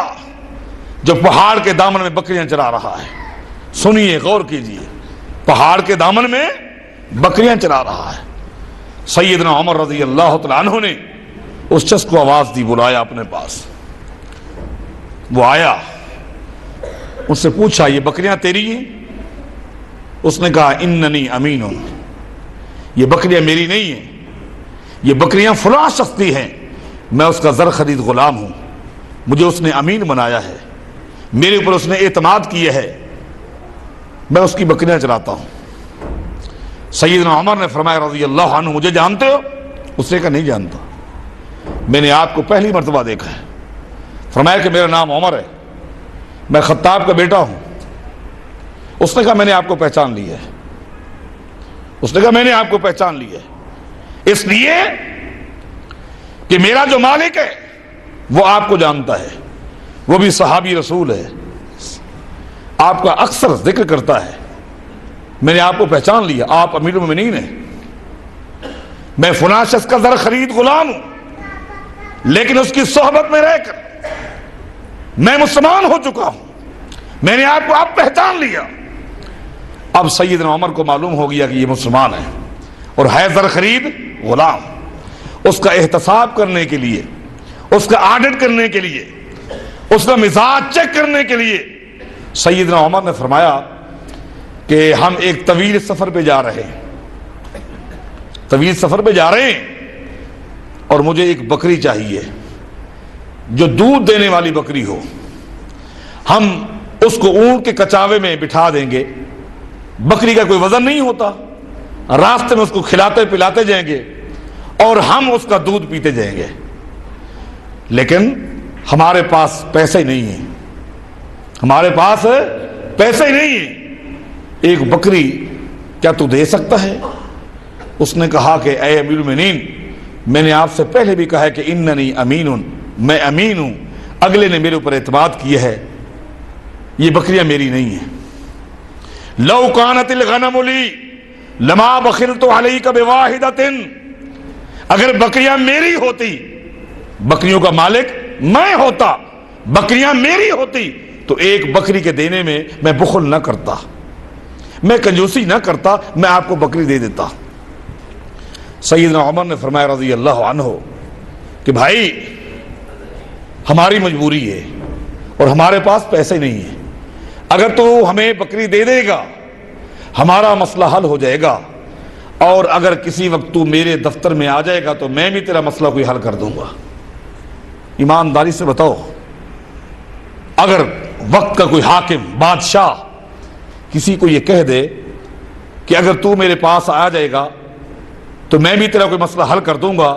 جو پہاڑ کے دامن میں بکریاں چرا رہا ہے. سنیے، غور کیجئے، پہاڑ کے دامن میں بکریاں چرا رہا ہے. سیدنا عمر رضی اللہ تعالیٰ عنہ نے اس شخص کو آواز دی، بلایا اپنے پاس. وہ آیا، اس سے پوچھا یہ بکریاں تیری ہیں؟ اس نے کہا اننی امین، یہ بکریاں میری نہیں ہیں، یہ بکریاں فلاں شخص کی ہیں، میں اس کا زر خرید غلام ہوں، مجھے اس نے امین بنایا ہے، میرے اوپر اس نے اعتماد کیا ہے، میں اس کی بکریاں چراتا ہوں. سیدنا عمر نے فرمایا رضی اللہ عنہ مجھے جانتے ہو؟ اس نے کہا نہیں جانتا، میں نے آپ کو پہلی مرتبہ دیکھا ہے. فرمایا کہ میرا نام عمر ہے، میں خطاب کا بیٹا ہوں. اس نے کہا میں نے آپ کو پہچان لیا ہے. اس نے کہا میں نے آپ کو پہچان لیا ہے اس لیے کہ میرا جو مالک ہے وہ آپ کو جانتا ہے، وہ بھی صحابی رسول ہے، آپ کا اکثر ذکر کرتا ہے. میں نے آپ کو پہچان لیا، آپ امیر المومنین ہیں، میں فلاں شخص کا زر خرید غلام ہوں، لیکن اس کی صحبت میں رہ کر میں مسلمان ہو چکا ہوں، میں نے آپ کو پہچان لیا. اب سیدنا عمر کو معلوم ہو گیا کہ یہ مسلمان ہے اور ہے زر خرید غلام. اس کا احتساب کرنے کے لیے، اس کا آڈٹ کرنے کے لیے، اس کا مزاج چیک کرنے کے لیے سیدنا عمر نے فرمایا کہ ہم ایک طویل سفر پہ جا رہے ہیں، طویل سفر پہ جا رہے ہیں اور مجھے ایک بکری چاہیے جو دودھ دینے والی بکری ہو. ہم اس کو اونٹ کے کچاوے میں بٹھا دیں گے، بکری کا کوئی وزن نہیں ہوتا، راستے میں اس کو کھلاتے پلاتے جائیں گے اور ہم اس کا دودھ پیتے جائیں گے. لیکن ہمارے پاس پیسے نہیں ہیں، ہمارے پاس پیسے نہیں ہیں، ایک بکری کیا تو دے سکتا ہے؟ اس نے کہا کہ اے امیر المومنین، میں نے آپ سے پہلے بھی کہا ہے کہ اننی امین، میں امین ہوں، اگلے نے میرے اوپر اعتماد کیا ہے، یہ بکریاں میری نہیں ہیں. لو کانت الغنم لی لما بخلت علیک بواحدۃ، اگر بکریاں میری ہوتی، بکریوں کا مالک میں ہوتا، بکریاں میری ہوتی تو ایک بکری کے دینے میں میں بخل نہ کرتا، میں کنجوسی نہ کرتا، میں آپ کو بکری دے دیتا. سیدنا عمر نے فرمایا رضی اللہ عنہ کہ بھائی ہماری مجبوری ہے اور ہمارے پاس پیسے نہیں ہیں، اگر تو ہمیں بکری دے دے گا ہمارا مسئلہ حل ہو جائے گا، اور اگر کسی وقت تو میرے دفتر میں آ جائے گا تو میں بھی تیرا مسئلہ کوئی حل کر دوں گا۔ ایمانداری سے بتاؤ، اگر وقت کا کوئی حاکم بادشاہ کسی کو یہ کہہ دے کہ اگر تو میرے پاس آ جائے گا تو میں بھی تیرا کوئی مسئلہ حل کر دوں گا،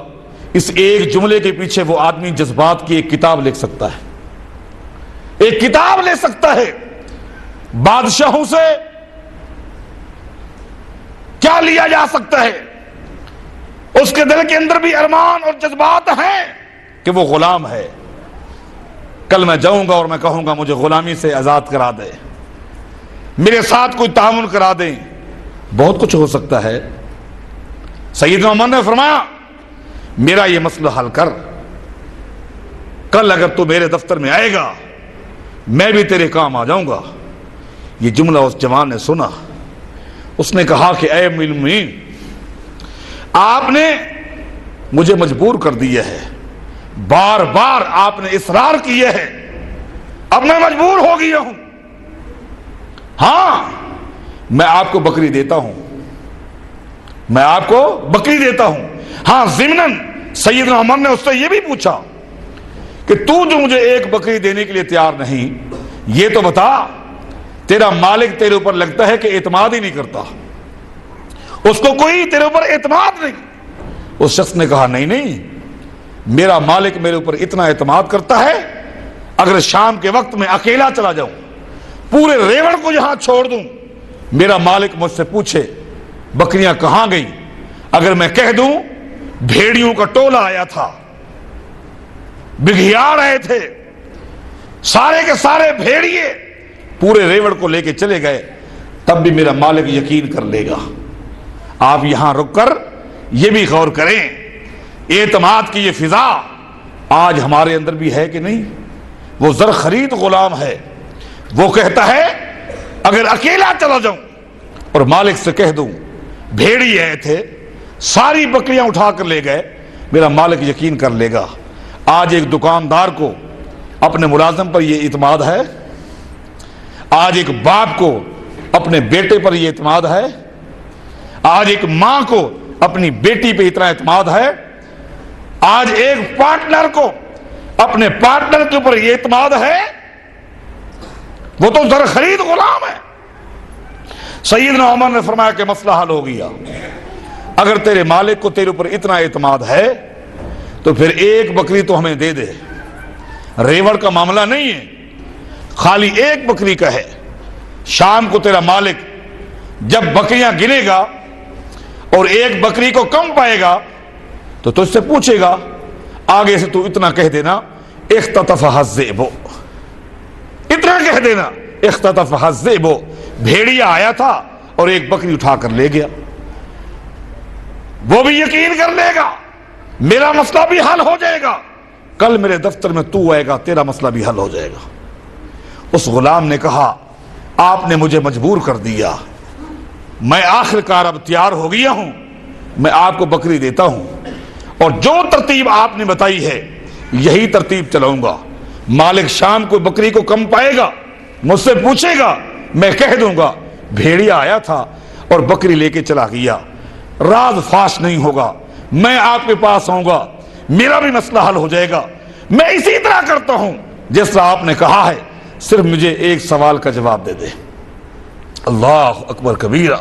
اس ایک جملے کے پیچھے وہ آدمی جذبات کی ایک کتاب لکھ سکتا ہے، ایک کتاب لے سکتا ہے۔ بادشاہوں سے کیا لیا جا سکتا ہے؟ اس کے دل کے اندر بھی ارمان اور جذبات ہیں کہ وہ غلام ہے، کل میں جاؤں گا اور میں کہوں گا مجھے غلامی سے آزاد کرا دے، میرے ساتھ کوئی تعاون کرا دیں، بہت کچھ ہو سکتا ہے۔ سیدنا عمر نے فرمایا میرا یہ مسئلہ حل کر، کل اگر تو میرے دفتر میں آئے گا میں بھی تیرے کام آ جاؤں گا۔ یہ جملہ اس جوان نے سنا، اس نے کہا کہ اے امیر المومنین، آپ نے مجھے مجبور کر دیا ہے، بار بار آپ نے اصرار کیا ہے، اب میں مجبور ہو گیا ہوں، ہاں میں آپ کو بکری دیتا ہوں، میں آپ کو بکری دیتا ہوں۔ ہاں ضمناً سیدنا عمر نے اس سے یہ بھی پوچھا کہ تو جو مجھے ایک بکری دینے کے لیے تیار نہیں، یہ تو بتا تیرا مالک تیرے اوپر لگتا ہے کہ اعتماد ہی نہیں کرتا، اس کو کوئی تیرے اوپر اعتماد نہیں۔ اس شخص نے کہا نہیں نہیں، میرا مالک میرے اوپر اتنا اعتماد کرتا ہے، اگر شام کے وقت میں اکیلا چلا جاؤں، پورے ریوڑ کو یہاں چھوڑ دوں، میرا مالک مجھ سے پوچھے بکریاں کہاں گئی، اگر میں کہہ دوں بھیڑیوں کا ٹولہ آیا تھا، بگھیار رہے تھے، سارے کے سارے بھیڑیے پورے ریوڑ کو لے کے چلے گئے، تب بھی میرا مالک یقین کر لے گا۔ آپ یہاں رک کر یہ بھی غور کریں، اعتماد کی یہ فضا آج ہمارے اندر بھی ہے کہ نہیں؟ وہ زر خرید غلام ہے، وہ کہتا ہے اگر اکیلا چلا جاؤں اور مالک سے کہہ دوں بھیڑی آئے تھے، ساری بکریاں اٹھا کر لے گئے، میرا مالک یقین کر لے گا۔ آج ایک دکاندار کو اپنے ملازم پر یہ اعتماد ہے، آج ایک باپ کو اپنے بیٹے پر یہ اعتماد ہے، آج ایک ماں کو اپنی بیٹی پہ اتنا اعتماد ہے، آج ایک پارٹنر کو اپنے پارٹنر کے اوپر یہ اعتماد ہے، وہ تو زر خرید غلام ہے۔ سیدنا عمر نے فرمایا کہ مسئلہ حل ہو گیا، اگر تیرے مالک کو تیرے اوپر اتنا اعتماد ہے تو پھر ایک بکری تو ہمیں دے دے، ریوڑ کا معاملہ نہیں ہے، خالی ایک بکری کا ہے۔ شام کو تیرا مالک جب بکریاں گنے گا اور ایک بکری کو کم پائے گا تو تجھ سے پوچھے گا، آگے سے تو اتنا کہہ دینا اختطف الذئب، اتنا کہہ دینا اختطف الذئب، بھیڑیا آیا تھا اور ایک بکری اٹھا کر لے گیا، وہ بھی یقین کر لے گا، میرا مسئلہ بھی حل ہو جائے گا، کل میرے دفتر میں تو آئے گا تیرا مسئلہ بھی حل ہو جائے گا۔ اس غلام نے کہا آپ نے مجھے مجبور کر دیا، میں آخر کار اب تیار ہو گیا ہوں، میں آپ کو بکری دیتا ہوں، اور جو ترتیب آپ نے بتائی ہے یہی ترتیب چلاؤں گا۔ مالک شام کو بکری کو کم پائے گا، مجھ سے پوچھے گا، میں کہہ دوں گا بھیڑیا آیا تھا اور بکری لے کے چلا گیا، راز فاش نہیں ہوگا، میں آپ کے پاس آؤں گا، میرا بھی مسئلہ حل ہو جائے گا۔ میں اسی طرح کرتا ہوں جس طرح آپ نے کہا ہے، صرف مجھے ایک سوال کا جواب دے دے۔ اللہ اکبر کبیرہ،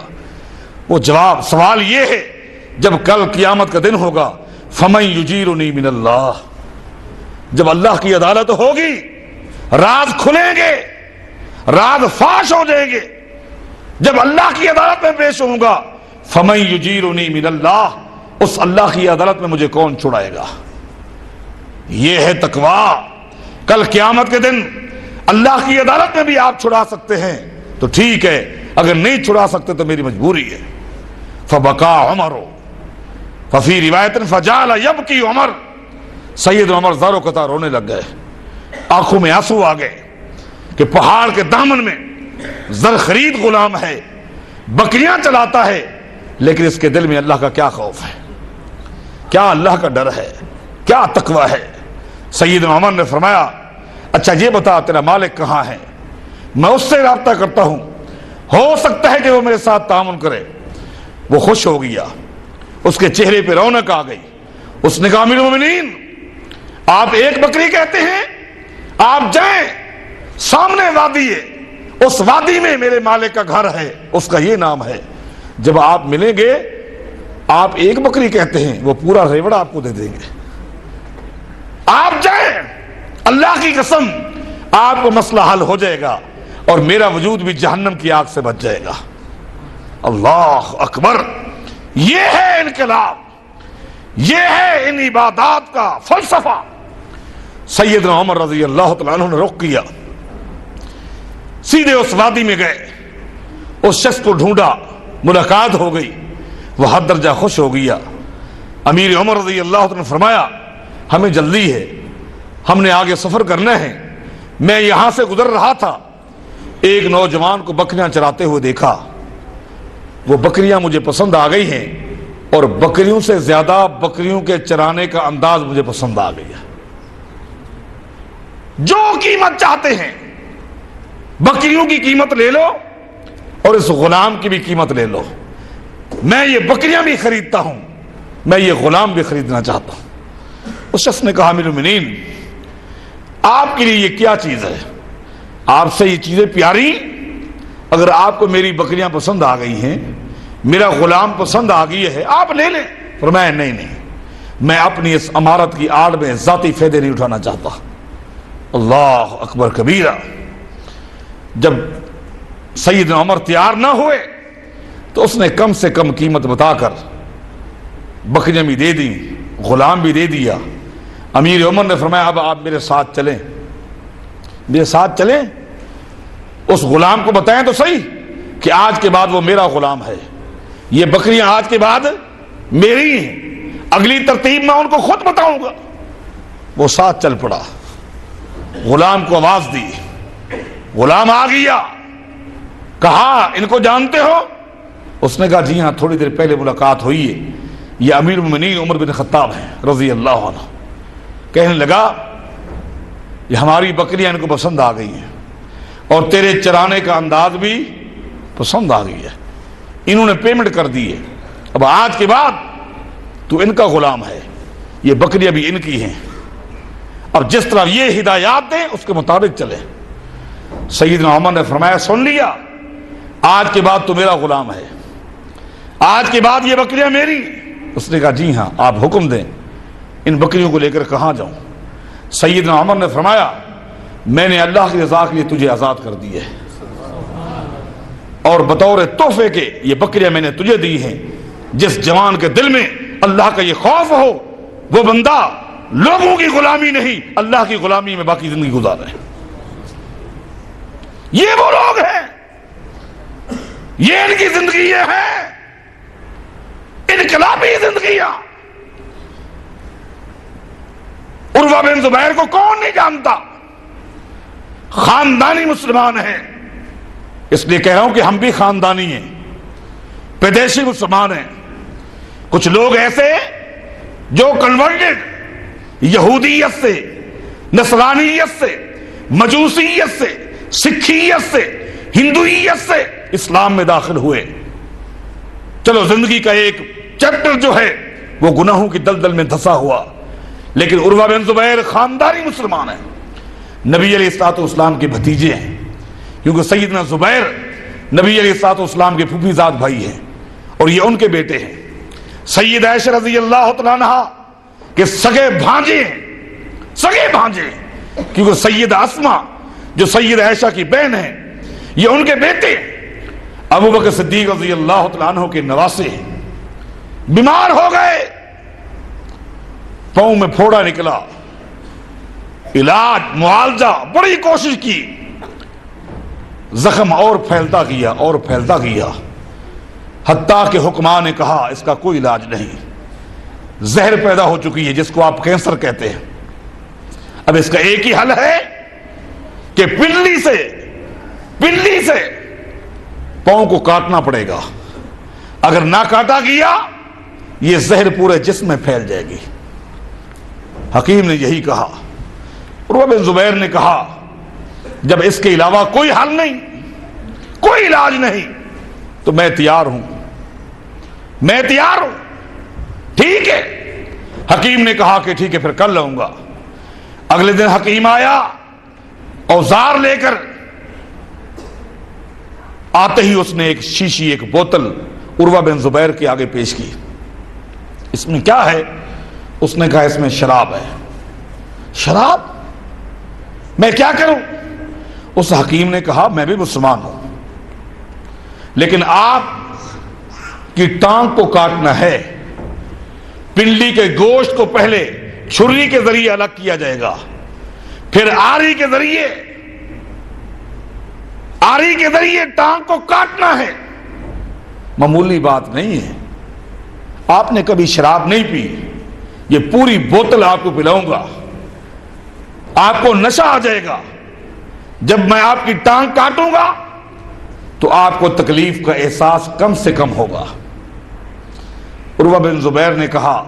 وہ جواب سوال یہ ہے، جب کل قیامت کا دن ہوگا، فَمَن يُجِيرُنِي مِنَ اللَّهِ، جب اللہ کی عدالت ہوگی، راز کھلیں گے، راز فاش ہو جائیں گے، جب اللہ کی عدالت میں پیش ہوں گا، فَمَن يُجِيرُنِي مِنَ اللَّهِ، اس اللہ کی عدالت میں مجھے کون چھڑائے گا؟ یہ ہے تقویٰ۔ کل قیامت کے دن اللہ کی عدالت میں بھی آپ چھڑا سکتے ہیں تو ٹھیک ہے، اگر نہیں چھڑا سکتے تو میری مجبوری ہے۔ فَبَكَى عُمَرُ، ففی روایت فجعل یبکی عمر، سید عمر زارو قطع رونے لگ گئے، آنکھوں میں آنسو آ گئے کہ پہاڑ کے دامن میں زر خرید غلام ہے، بکریاں چلاتا ہے، لیکن اس کے دل میں اللہ کا کیا خوف ہے۔ کیا اللہ کا ڈر ہے، کیا تقوی ہے۔ سیدنا عمر نے فرمایا اچھا یہ بتا تیرا مالک کہاں ہے، میں اس سے رابطہ کرتا ہوں، ہو سکتا ہے کہ وہ میرے ساتھ تعاون کرے۔ وہ خوش ہو گیا، اس کے چہرے پہ رونق آ گئی۔ اس نے کہا امیر المومنین آپ ایک بکری کہتے ہیں، آپ جائیں سامنے وادی ہے، اس وادی میں میرے مالک کا گھر ہے، اس کا یہ نام ہے، جب آپ ملیں گے آپ ایک بکری کہتے ہیں، وہ پورا ریوڑا آپ کو دے دیں گے، آپ جائیں، اللہ کی قسم آپ کو مسئلہ حل ہو جائے گا اور میرا وجود بھی جہنم کی آگ سے بچ جائے گا۔ اللہ اکبر، یہ ہے انقلاب، یہ ہے ان عبادات کا فلسفہ۔ سیدنا عمر رضی اللہ تعالیٰ عنہ نے رخ کیا، سیدھے اس وادی میں گئے، اس شخص کو ڈھونڈا، ملاقات ہو گئی، وہ حد درجہ خوش ہو گیا۔ امیر عمر رضی اللہ عنہ نے فرمایا ہمیں جلدی ہے، ہم نے آگے سفر کرنا ہے، میں یہاں سے گزر رہا تھا، ایک نوجوان کو بکریاں چراتے ہوئے دیکھا، وہ بکریاں مجھے پسند آ گئی ہیں اور بکریوں سے زیادہ بکریوں کے چرانے کا انداز مجھے پسند آ گیا۔ جو قیمت چاہتے ہیں بکریوں کی قیمت لے لو اور اس غلام کی بھی قیمت لے لو، میں یہ بکریاں بھی خریدتا ہوں، میں یہ غلام بھی خریدنا چاہتا ہوں۔ اس شخص نے کہا امیر المومنین آپ کے لیے یہ کیا چیز ہے، آپ سے یہ چیزیں پیاری، اگر آپ کو میری بکریاں پسند آ گئی ہیں، میرا غلام پسند آ گئی ہے، آپ لے لیں۔ فرمایا نہیں، میں اپنی اس امارت کی آڑ میں ذاتی فائدے نہیں اٹھانا چاہتا۔ اللہ اکبر کبیرہ۔ جب سیدنا عمر تیار نہ ہوئے تو اس نے کم سے کم قیمت بتا کر بکریاں بھی دے دی، غلام بھی دے دیا۔ امیر عمر نے فرمایا اب آپ میرے ساتھ چلیں، میرے ساتھ چلیں، اس غلام کو بتائیں تو صحیح کہ آج کے بعد وہ میرا غلام ہے، یہ بکریاں آج کے بعد میری ہیں، اگلی ترتیب میں ان کو خود بتاؤں گا۔ وہ ساتھ چل پڑا، غلام کو آواز دی، غلام آ گیا، کہا ان کو جانتے ہو؟ اس نے کہا جی ہاں تھوڑی دیر پہلے ملاقات ہوئی ہے، یہ امیر المومنین عمر بن خطاب ہیں رضی اللہ عنہ۔ کہنے لگا یہ ہماری بکریاں ان کو پسند آ گئی ہیں اور تیرے چرانے کا انداز بھی پسند آ گئی ہے، انہوں نے پیمنٹ کر دی ہے، اب آج کے بعد تو ان کا غلام ہے، یہ بکریاں بھی ان کی ہیں، اب جس طرح یہ ہدایات دیں اس کے مطابق چلے۔ سیدنا عمر نے فرمایا سن لیا، آج کے بعد تو میرا غلام ہے، آج کے بعد یہ بکریاں میری۔ اس نے کہا جی ہاں آپ حکم دیں، ان بکریوں کو لے کر کہاں جاؤں؟ سیدنا عمر نے فرمایا میں نے اللہ کی رضا کے لیے تجھے آزاد کر دی ہے اور بطور تحفے کے یہ بکریاں میں نے تجھے دی ہیں، جس جوان کے دل میں اللہ کا یہ خوف ہو وہ بندہ لوگوں کی غلامی نہیں اللہ کی غلامی میں باقی زندگی گزار رہے ہیں۔ یہ وہ لوگ ہیں، یہ ان کی زندگی یہ ہے، انقلابی زندگیاں۔ عروہ بن زبیر کو کون نہیں جانتا، خاندانی مسلمان ہیں، اس لیے کہہ رہا ہوں کہ ہم بھی خاندانی ہیں، پیدائشی مسلمان ہیں۔ کچھ لوگ ایسے جو کنورٹڈ یہودیت سے، نصرانیت سے، مجوسیت سے، سکھیت سے، ہندویت سے اسلام میں داخل ہوئے، چلو زندگی کا ایک چیپٹر جو ہے وہ گناہوں کی دلدل میں دھسا ہوا، لیکن عروہ بن زبیر خاندانی مسلمان ہیں، نبی علیہ الصلوۃ والسلام کے بھتیجے ہیں، کیونکہ سیدنا زبیر نبی علیہ الصلوۃ والسلام کے پھوپھی زاد بھائی ہیں اور یہ ان کے بیٹے ہیں۔ سید عائشہ رضی اللہ تعالیٰ عنہا کے سگے بھانجے ہیں، سگے بھانجے ہیں، کیونکہ سید اسما جو سید عائشہ کی بہن ہے یہ ان کے بیٹے ہیں۔ ابو بکر صدیق رضی اللہ تعالیٰ عنہ کے نواسے ہیں، بیمار ہو گئے، پاؤں میں پھوڑا نکلا، علاج معالجہ بڑی کوشش کی، زخم اور پھیلتا گیا اور پھیلتا گیا، حتیٰ کہ حکماں نے کہا اس کا کوئی علاج نہیں، زہر پیدا ہو چکی ہے جس کو آپ کینسر کہتے ہیں، اب اس کا ایک ہی حل ہے کہ پنڈلی سے پاؤں کو کاٹنا پڑے گا، اگر نہ کاٹا گیا یہ زہر پورے جسم میں پھیل جائے گی۔ حکیم نے یہی کہا۔ عروہ بن زبیر نے کہا جب اس کے علاوہ کوئی حل نہیں، کوئی علاج نہیں، تو میں تیار ہوں، میں تیار ہوں، ٹھیک ہے۔ حکیم نے کہا کہ ٹھیک ہے پھر کل لاؤں گا۔ اگلے دن حکیم آیا اوزار لے کر، آتے ہی اس نے ایک شیشی، ایک بوتل عروہ بن زبیر کے آگے پیش کی۔ اس میں کیا ہے؟ اس نے کہا اس میں شراب ہے۔ شراب؟ میں کیا کروں؟ اس حکیم نے کہا میں بھی مسلمان ہوں، لیکن آپ کی ٹانگ کو کاٹنا ہے، پنڈلی کے گوشت کو پہلے چھری کے ذریعے الگ کیا جائے گا، پھر آری کے ذریعے ٹانگ کو کاٹنا ہے۔ معمولی بات نہیں ہے، آپ نے کبھی شراب نہیں پی، یہ پوری بوتل آپ کو پلاؤں گا، آپ کو نشہ آ جائے گا۔ جب میں آپ کی ٹانگ کاٹوں گا تو آپ کو تکلیف کا احساس کم سے کم ہوگا۔ عروہ بن زبیر نے کہا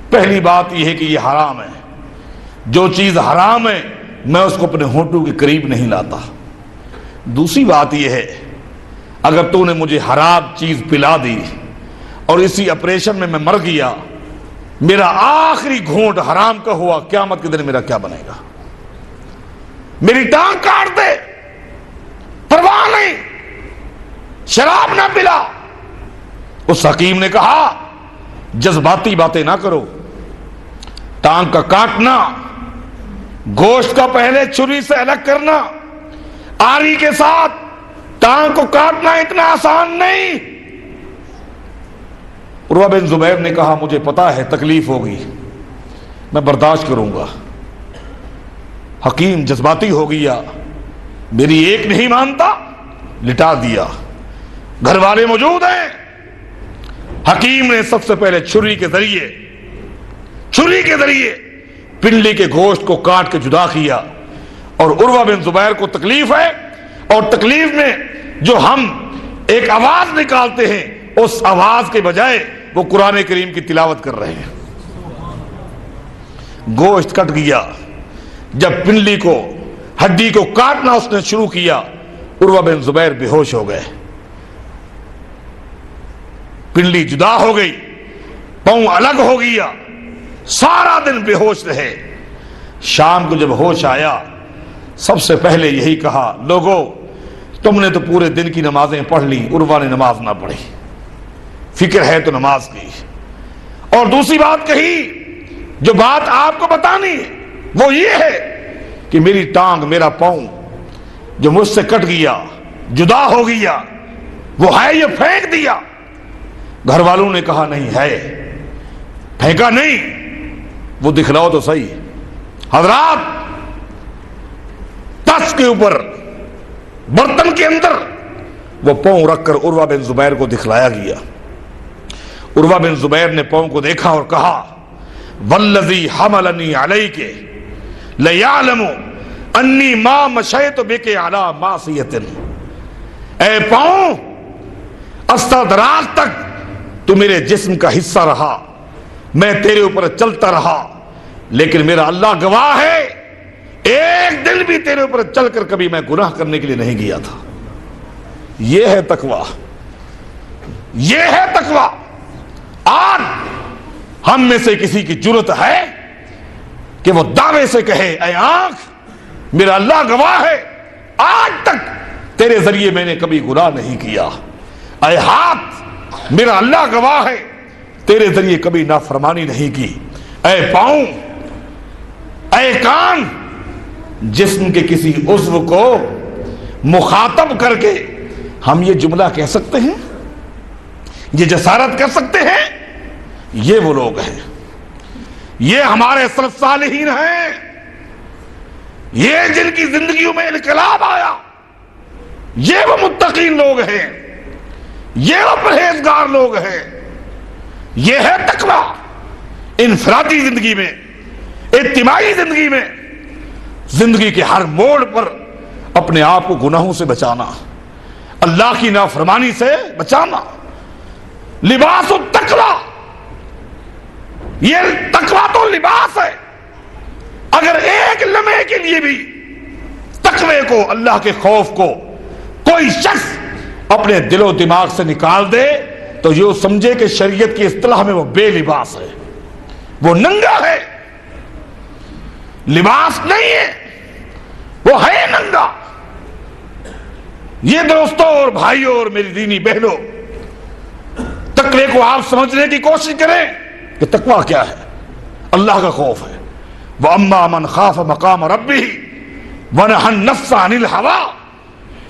پہلی بات یہ ہے کہ یہ حرام ہے، جو چیز حرام ہے میں اس کو اپنے ہونٹوں کے قریب نہیں لاتا۔ دوسری بات یہ ہے اگر تو نے مجھے حرام چیز پلا دی اور اسی آپریشن میں مر گیا، میرا آخری گھونٹ حرام کا ہوا، قیامت کے دن میرا کیا بنے گا؟ میری ٹانگ کاٹ دے، پرواہ نہیں، شراب نہ پلا۔ اس حکیم نے کہا جذباتی باتیں نہ کرو، ٹانگ کا کاٹنا، گوشت کا پہلے چھری سے الگ کرنا، آری کے ساتھ ٹانگ کو کاٹنا اتنا آسان نہیں۔ عروہ بن زبیر نے کہا مجھے پتا ہے تکلیف ہوگی، میں برداشت کروں گا۔ حکیم جذباتی ہو گیا، میری ایک نہیں مانتا، لٹا دیا۔ گھر والے موجود ہیں، حکیم نے سب سے پہلے چھری کے ذریعے پنڈلی کے گوشت کو کاٹ کے جدا کیا، اور عروہ بن زبیر کو تکلیف ہے، اور تکلیف میں جو ہم ایک آواز نکالتے ہیں اس آواز کے بجائے وہ قرآن کریم کی تلاوت کر رہے ہیں۔ گوشت کٹ گیا، جب پنڈلی کو، ہڈی کو کاٹنا اس نے شروع کیا، عروہ بن زبیر بے ہوش ہو گئے، پنڈلی جدا ہو گئی، پاؤں الگ ہو گیا، سارا دن بے ہوش رہے۔ شام کو جب ہوش آیا سب سے پہلے یہی کہا لوگو تم نے تو پورے دن کی نمازیں پڑھ لی، عروہ نے نماز نہ پڑھی، فکر ہے تو نماز کی۔ اور دوسری بات کہی، جو بات آپ کو بتانی وہ یہ ہے کہ میری ٹانگ، میرا پاؤں جو مجھ سے کٹ گیا، جدا ہو گیا، وہ ہے یہ پھینک دیا۔ گھر والوں نے کہا نہیں ہے، پھینکا نہیں، وہ دکھلاؤ تو صحیح۔ حضرات تس کے اوپر، برتن کے اندر وہ پاؤں رکھ کر عروہ بن زبیر کو دکھلایا گیا۔ عروہ بن زبیر نے پاؤں کو دیکھا اور کہا والذی حملنی علیک لیعلم انی ما مشیت بک علی معصیۃ۔ اے پاؤں، استدراج تک تو میرے جسم کا حصہ رہا، میں تیرے اوپر چلتا رہا، لیکن میرا اللہ گواہ ہے ایک دن بھی تیرے اوپر چل کر کبھی میں گناہ کرنے کے لیے نہیں گیا تھا۔ یہ ہے تقویٰ، یہ ہے تقویٰ۔ آج ہم میں سے کسی کی جرت ہے کہ وہ دعوے سے کہے اے آنکھ میرا اللہ گواہ ہے آج تک تیرے ذریعے میں نے کبھی گناہ نہیں کیا، اے ہاتھ میرا اللہ گواہ ہے تیرے ذریعے کبھی نافرمانی نہیں کی، اے پاؤں، اے کان، جسم کے کسی عضو کو مخاطب کر کے ہم یہ جملہ کہہ سکتے ہیں، یہ جسارت کر سکتے ہیں؟ یہ وہ لوگ ہیں، یہ ہمارے سلف صالحین ہیں، یہ جن کی زندگیوں میں انقلاب آیا، یہ وہ متقین لوگ ہیں، یہ وہ پرہیزگار لوگ ہیں۔ یہ ہے تقویٰ، انفرادی زندگی میں، اجتماعی زندگی میں، زندگی کے ہر موڑ پر اپنے آپ کو گناہوں سے بچانا، اللہ کی نافرمانی سے بچانا۔ لباس التقویٰ یہ تقویٰ تو لباس ہے. اگر ایک لمحے کے لیے بھی تقوی کو، اللہ کے خوف کو کوئی شخص اپنے دل و دماغ سے نکال دے تو یہ سمجھے کہ شریعت کی اصطلاح میں وہ بے لباس ہے، وہ ننگا ہے. لباس نہیں ہے، وہ ہے ننگا. یہ دوستوں اور بھائیوں اور میری دینی بہنوں، تقوی کو آپ سمجھنے کی کوشش کریں کہ تقوی کیا ہے. اللہ کا خوف ہے. وَأَمَّا مَنْ خَافَ مَقَامَ رَبِّهِ وَنَهَى النَّفْسَ عَنِ الْهَوَىٰ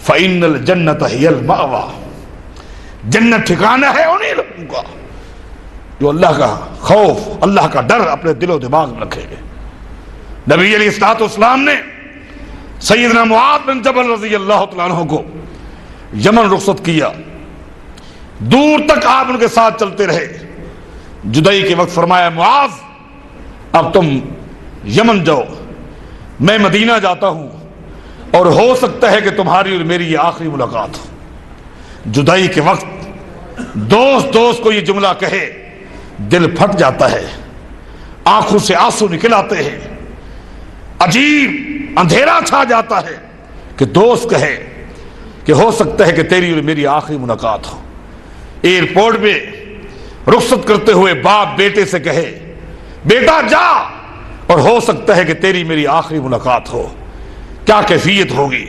فَإِنَّ الْجَنَّةَ هِيَ الْمَأْوَىٰ. جنت ٹھکانہ ہے انہیں لوگوں کا جو اللہ کا خوف، اللہ کا ڈر اپنے دل و دماغ میں رکھیں گے. نبی علیہ الصلوۃ والسلام نے سیدنا معاذ بن جبل رضی اللہ تعالیٰ عنہ کو یمن رخصت کیا. دور تک آپ ان کے ساتھ چلتے رہے. جدائی کے وقت فرمایا معاذ اب تم یمن جاؤ، میں مدینہ جاتا ہوں اور ہو سکتا ہے کہ تمہاری اور میری یہ آخری ملاقات ہو. جدائی کے وقت دوست کو یہ جملہ کہے دل پھٹ جاتا ہے، آنکھوں سے آنسو نکل آتے ہیں، عجیب اندھیرا چھا جاتا ہے کہ دوست کہے کہ ہو سکتا ہے کہ تیری اور میری آخری ملاقات ہو. ایئرپورٹ پہ رخصت کرتے ہوئے باپ بیٹے سے کہے بیٹا جا اور ہو سکتا ہے کہ تیری میری آخری ملاقات ہو. کیا کیفیت ہوگی.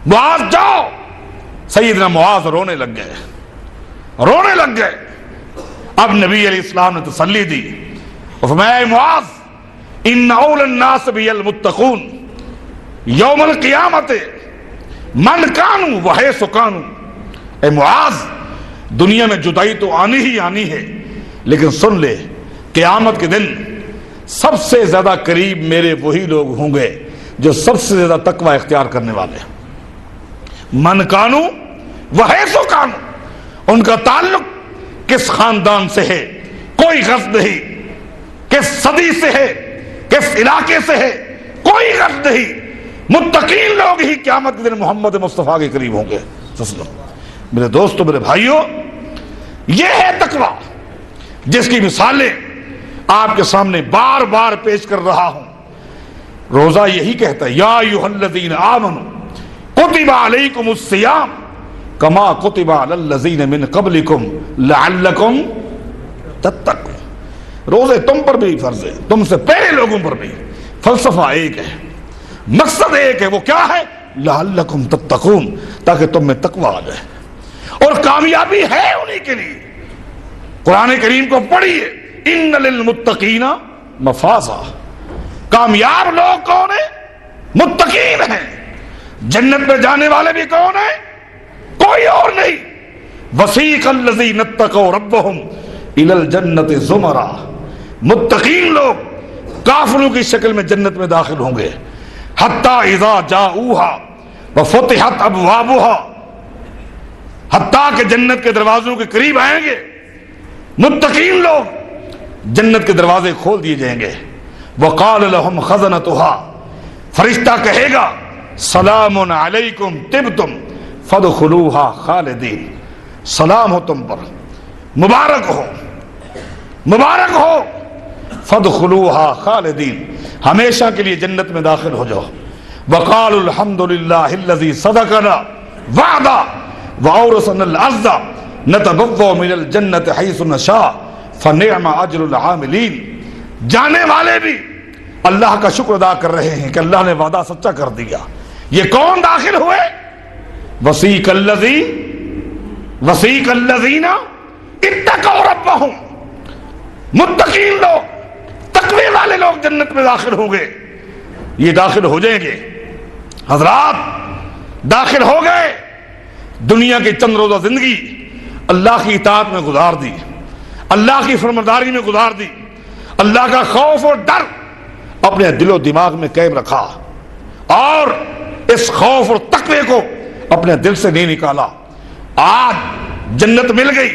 معاذ جاؤ. سیدنا معاذ رونے لگ گئے. اب نبی علیہ السلام نے تسلی دی اور فرمایا معاذ ان اول الناس بی المتقون یوم القیامت من کانوا وحیث کانوا. اے معاذ دنیا میں جدائی تو آنی ہی آنی ہے، لیکن سن لے قیامت کے دن سب سے زیادہ قریب میرے وہی لوگ ہوں گے جو سب سے زیادہ تقوی اختیار کرنے والے ہیں. من کانو وحیث کانو. ان کا تعلق کس خاندان سے ہے کوئی غرض نہیں، کس صدی سے ہے کس علاقے سے ہے کوئی غرض نہیں. متقین لوگ ہی قیامت کے دن محمد مصطفیٰ کے قریب ہوں گے. میرے دوستو میرے بھائیوں، یہ ہے تقوی جس کی مثالیں آپ کے سامنے بار بار پیش کر رہا ہوں. روزہ یہی کہتا ہے یا ایھا الذین آمنوا کتب علیکم الصیام کما کتب علی الذین من قبلکم لعلکم تتقون. روزے تم پر بھی فرض ہے، تم سے پہلے لوگوں پر بھی. فلسفہ ایک ہے، مقصد ایک ہے. وہ کیا ہے؟ لعلکم تتقون، تاکہ تم میں تقوی آ جائے. اور کامیابی ہے انہی کے لیے. قرآن کریم کو پڑھیے ان للمتقین مفازا. کامیاب لوگ کون ہیں؟ متقین ہیں. جنت میں جانے والے بھی کون ہیں؟ کوئی اور نہیں. وسیق الذین اتقوا ربهم الی الجنۃ زمرا. متقین لوگ کافروں کی شکل میں جنت میں داخل ہوں گے. حتی اذا جاؤها وفتحت ابوابها. حتیٰ کہ جنت کے دروازوں کے قریب آئیں گے متقین لوگ، جنت کے دروازے کھول دیے جائیں گے. وقال لهم خزنتها. فرشتہ کہے گا سلام علیکم طبتم فادخلوها خالدین. سلام ہو تم پر، مبارک ہو فادخلوها خالدین، ہمیشہ کے لیے جنت میں داخل ہو جاؤ. وقالوا الحمد للہ الذی صدقنا وعدہ وَأَوْرَثَنَا الْأَرْضَ نَتَبَوَّأُ مِنَ الْجَنَّةِ حَيْثُ نَشَاءُ فَنِعْمَ أَجْرُ الْعَامِلِينَ. جانے والے بھی اللہ کا شکر ادا کر رہے ہیں کہ اللہ نے وعدہ سچا کر دیا. یہ کون داخل ہوئے؟ وَسِيقَ الَّذِينَ اتَّقَوْا رَبَّهُمْ. متقین لوگ، تقوی والے لوگ جنت میں داخل ہوں گے. یہ داخل ہو جائیں گے. حضرات داخل ہو گئے. دنیا کی چند روزہ زندگی اللہ کی اطاعت میں گزار دی، اللہ کی فرمانبرداری میں گزار دی، اللہ کا خوف اور ڈر اپنے دل و دماغ میں قائم رکھا اور اس خوف اور تقوی کو اپنے دل سے نہیں نکالا. آج جنت مل گئی،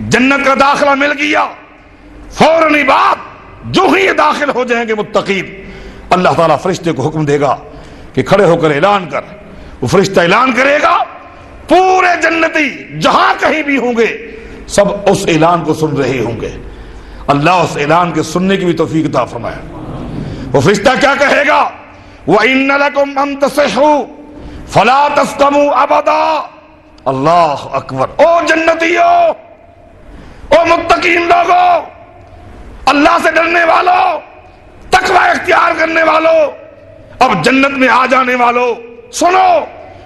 جنت کا داخلہ مل گیا. فوراً ہی بات جو ہی یہ داخل ہو جائیں گے متقین، اللہ تعالیٰ فرشتے کو حکم دے گا کہ کھڑے ہو کر اعلان کر. وہ فرشتہ اعلان کرے گا، پورے جنتی جہاں کہیں بھی ہوں گے سب اس اعلان کو سن رہے ہوں گے. اللہ اس اعلان کے سننے کی بھی توفیق عطا فرمائے۔ وہ فرشتہ کیا کہے گا؟ وَإِنَّ لَكُمْ أَن تَصِحُّوا فَلَا تَسْقَمُوا أَبَدًا۔ اللہ اکبر۔ او جنتیو، او متقین لوگو، اللہ سے ڈرنے والوں، تقوی اختیار کرنے والوں، اب جنت میں آ جانے والوں، سنو،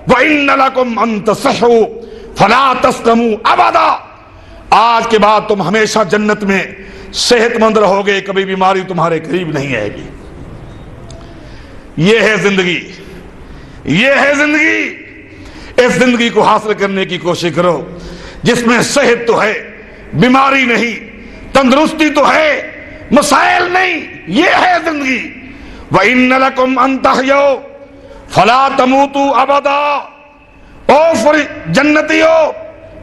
وَإِنَّ لَكُمْ أَن تَصِحُّوا فَلَا تَسْقَمُوا أَبَدًا۔ آج کے بعد تم ہمیشہ جنت میں صحت مند رہو گے، کبھی بیماری تمہارے قریب نہیں آئے گی۔ یہ ہے زندگی، یہ ہے زندگی۔ اس زندگی کو حاصل کرنے کی کوشش کرو جس میں صحت تو ہے، بیماری نہیں، تندرستی تو ہے، مسائل نہیں، یہ ہے زندگی۔ وَإِنَّ لَكُمْ أَن تَحْيَوْا فَلَا تَمُوتُوا أَبَدًا۔ او جنتیو،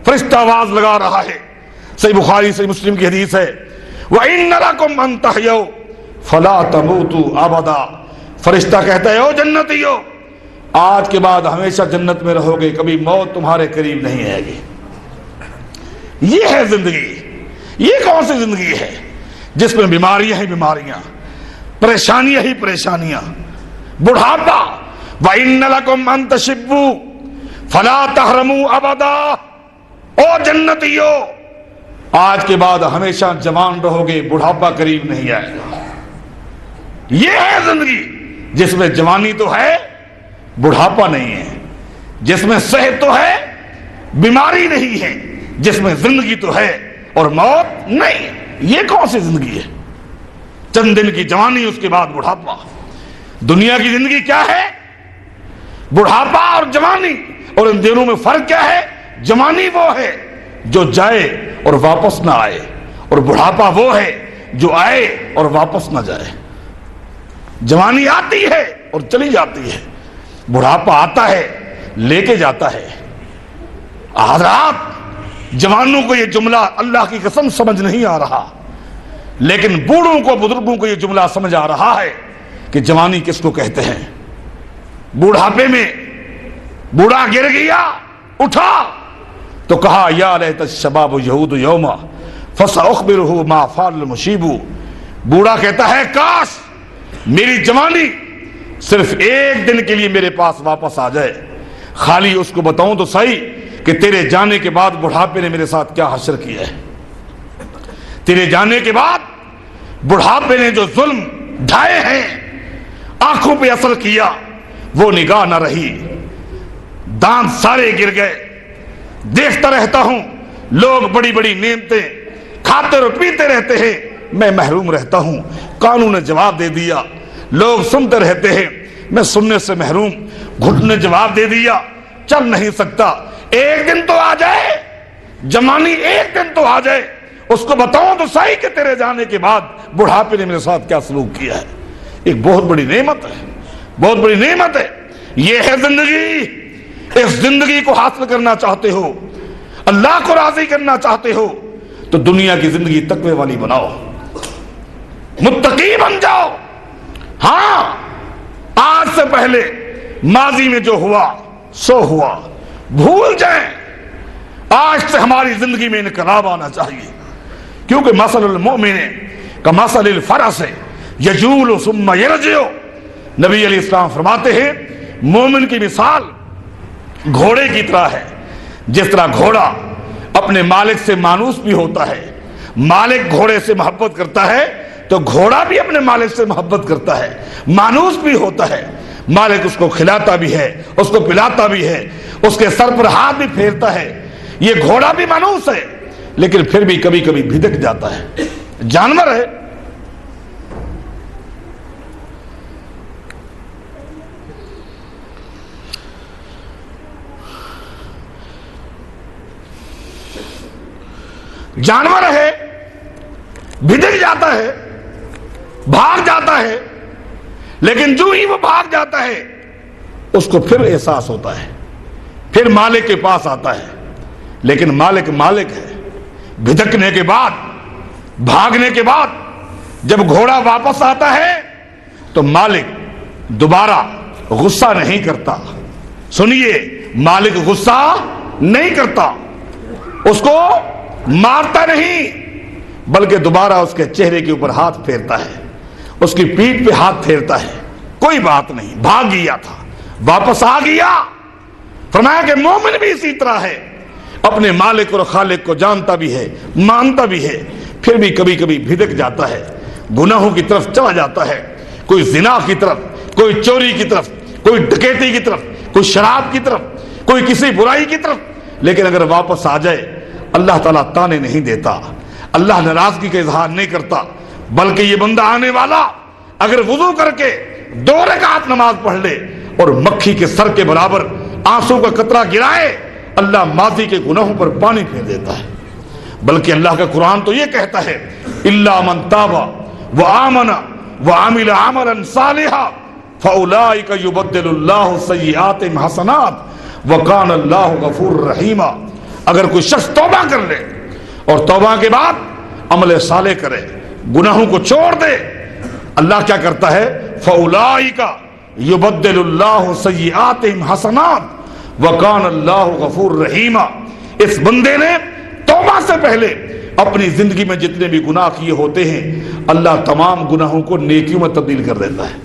فرشتہ آواز لگا رہا ہے، صحیح بخاری صحیح مسلم کی حدیث ہے، وَإِنَّ لَكُمْ أَن تَحْيَوْا فَلَا تَمُوتُوا أَبَدًا۔ فرشتہ کہتا ہے او جنتیو، آج کے بعد ہمیشہ جنت میں رہو گے، کبھی موت تمہارے قریب نہیں آئے گی۔ یہ ہے زندگی۔ یہ کون سی زندگی ہے جس میں بیماریاں ہی بیماریاں، پریشانیاں ہی پریشانیاں، بڑھاپا۔ وَإِنَّ لَكُمْ أَن تَشِبُّوا فَلَا تَحْرَمُوا أَبَدًا۔ او جنتیو، آج کے بعد ہمیشہ جوان رہو گے، بڑھاپا قریب نہیں آئے گا۔ یہ ہے زندگی جس میں جوانی تو ہے، بڑھاپا نہیں ہے، جس میں صحت تو ہے، بیماری نہیں ہے، جس میں زندگی تو ہے اور موت نہیں ہے۔ یہ کون سی زندگی ہے؟ چند دن کی جوانی، اس کے بعد بڑھاپا۔ دنیا کی زندگی کیا ہے؟ بڑھاپا اور جوانی، اور ان دونوں میں فرق کیا ہے؟ جوانی وہ ہے جو جائے اور واپس نہ آئے، اور بڑھاپا وہ ہے جو آئے اور واپس نہ جائے۔ جوانی آتی ہے اور چلی جاتی ہے، بڑھاپا آتا ہے لے کے جاتا ہے۔ حضرات، جوانوں کو یہ جملہ اللہ کی قسم سمجھ نہیں آ رہا، لیکن بوڑھوں کو، بزرگوں کو یہ جملہ سمجھ آ رہا ہے کہ جوانی کس کو کہتے ہیں۔ بوڑھاپے میں بوڑھا گر گیا، اٹھا تو کہا یا لیت الشباب یعود یوما فساخبرہ ما فعل المشیب۔ بوڑھا کہتا ہے کاش میری جوانی صرف ایک دن کے لیے میرے پاس واپس آ جائے، خالی اس کو بتاؤں تو صحیح کہ تیرے جانے کے بعد بڑھاپے نے میرے ساتھ کیا حشر کیا ہے۔ تیرے جانے کے بعد بڑھاپے نے جو ظلم ڈھائے ہیں، آنکھوں پہ اثر کیا، وہ نگاہ نہ رہی، دانت سارے گر گئے۔ دیکھتا رہتا ہوں لوگ بڑی بڑی نعمتیں کھاتے اور پیتے رہتے ہیں، میں محروم رہتا ہوں۔ قانون نے جواب دے دیا، لوگ سنتے رہتے ہیں، میں سننے سے محروم۔ گھٹ نے جواب دے دیا، چل نہیں سکتا۔ ایک دن تو آ جائے، جوانی ایک دن تو آ جائے، اس کو بتاؤں تو صحیح کہ تیرے جانے کے بعد بڑھاپے نے میرے ساتھ کیا سلوک کیا ہے۔ ایک بہت بڑی نعمت ہے، بہت بڑی نعمت ہے۔ یہ ہے زندگی۔ اس زندگی کو حاصل کرنا چاہتے ہو، اللہ کو راضی کرنا چاہتے ہو، تو دنیا کی زندگی تقوی والی بناؤ، متقی بن جاؤ۔ ہاں، آج سے پہلے ماضی میں جو ہوا سو ہوا، بھول جائیں۔ آج سے ہماری زندگی میں انقلاب آنا چاہیے، کیونکہ مثل المؤمن کمثل الفرس یجول ثم یرجع۔ نبی علیہ السلام فرماتے ہیں مومن کی مثال گھوڑے کی طرح ہے۔ جس طرح گھوڑا اپنے مالک سے مانوس بھی ہوتا ہے، مالک گھوڑے سے محبت کرتا ہے تو گھوڑا بھی اپنے مالک سے محبت کرتا ہے، مانوس بھی ہوتا ہے۔ مالک اس کو کھلاتا بھی ہے، اس کو پلاتا بھی ہے، اس کے سر پر ہاتھ بھی پھیرتا ہے۔ یہ گھوڑا بھی مانوس ہے، لیکن پھر بھی کبھی کبھی بھدک جاتا ہے، جانور ہے۔ جانور ہے، بھدک جاتا ہے، بھاگ جاتا ہے، لیکن جو ہی وہ بھاگ جاتا ہے اس کو پھر احساس ہوتا ہے، پھر مالک کے پاس آتا ہے۔ لیکن مالک مالک ہے، بھدکنے کے بعد، بھاگنے کے بعد جب گھوڑا واپس آتا ہے تو مالک دوبارہ غصہ نہیں کرتا۔ سنیے، مالک غصہ نہیں کرتا، اس کو مارتا نہیں، بلکہ دوبارہ اس کے چہرے کے اوپر ہاتھ پھیرتا ہے، اس کی پیٹھ پہ ہاتھ پھیرتا ہے، کوئی بات نہیں، بھاگ گیا تھا واپس آ گیا۔ فرمایا کہ مومن بھی اسی طرح ہے، اپنے مالک اور خالق کو جانتا بھی ہے، مانتا بھی ہے، پھر بھی کبھی کبھی بھٹک جاتا ہے، گناہوں کی طرف چلا جاتا ہے، کوئی زنا کی طرف، کوئی چوری کی طرف، کوئی ڈکیتی کی طرف، کوئی شراب کی طرف، کوئی کسی برائی کی طرف۔ لیکن اگر واپس آ جائے اللہ تعالیٰ تانے نہیں دیتا، اللہ ناراضگی کا اظہار نہیں کرتا، بلکہ یہ بندہ آنے والا اگر وضو کر کے 2 رکعت نماز پڑھ لے اور مکھی کے سر کے برابر آنسو کا قطرہ گرائے، اللہ ماضی کے گناہوں پر پانی پھیر دیتا ہے۔ بلکہ اللہ کا قرآن تو یہ کہتا ہے الا من تاب وآمن وعمل عملا صالحا فاولئک یبدل اللہ سیئاتہم حسنات وکان اللہ غفور رحیما۔ اگر کوئی شخص توبہ کر لے اور توبہ کے بعد عمل صالح کرے، گناہوں کو چھوڑ دے، اللہ کیا کرتا ہے؟ فاولئک یبدل اللہ سیئاتہم حسنات وکان اللہ غفور رحیما۔ اس بندے نے توبہ سے پہلے اپنی زندگی میں جتنے بھی گناہ کیے ہوتے ہیں اللہ تمام گناہوں کو نیکیوں میں تبدیل کر دیتا ہے،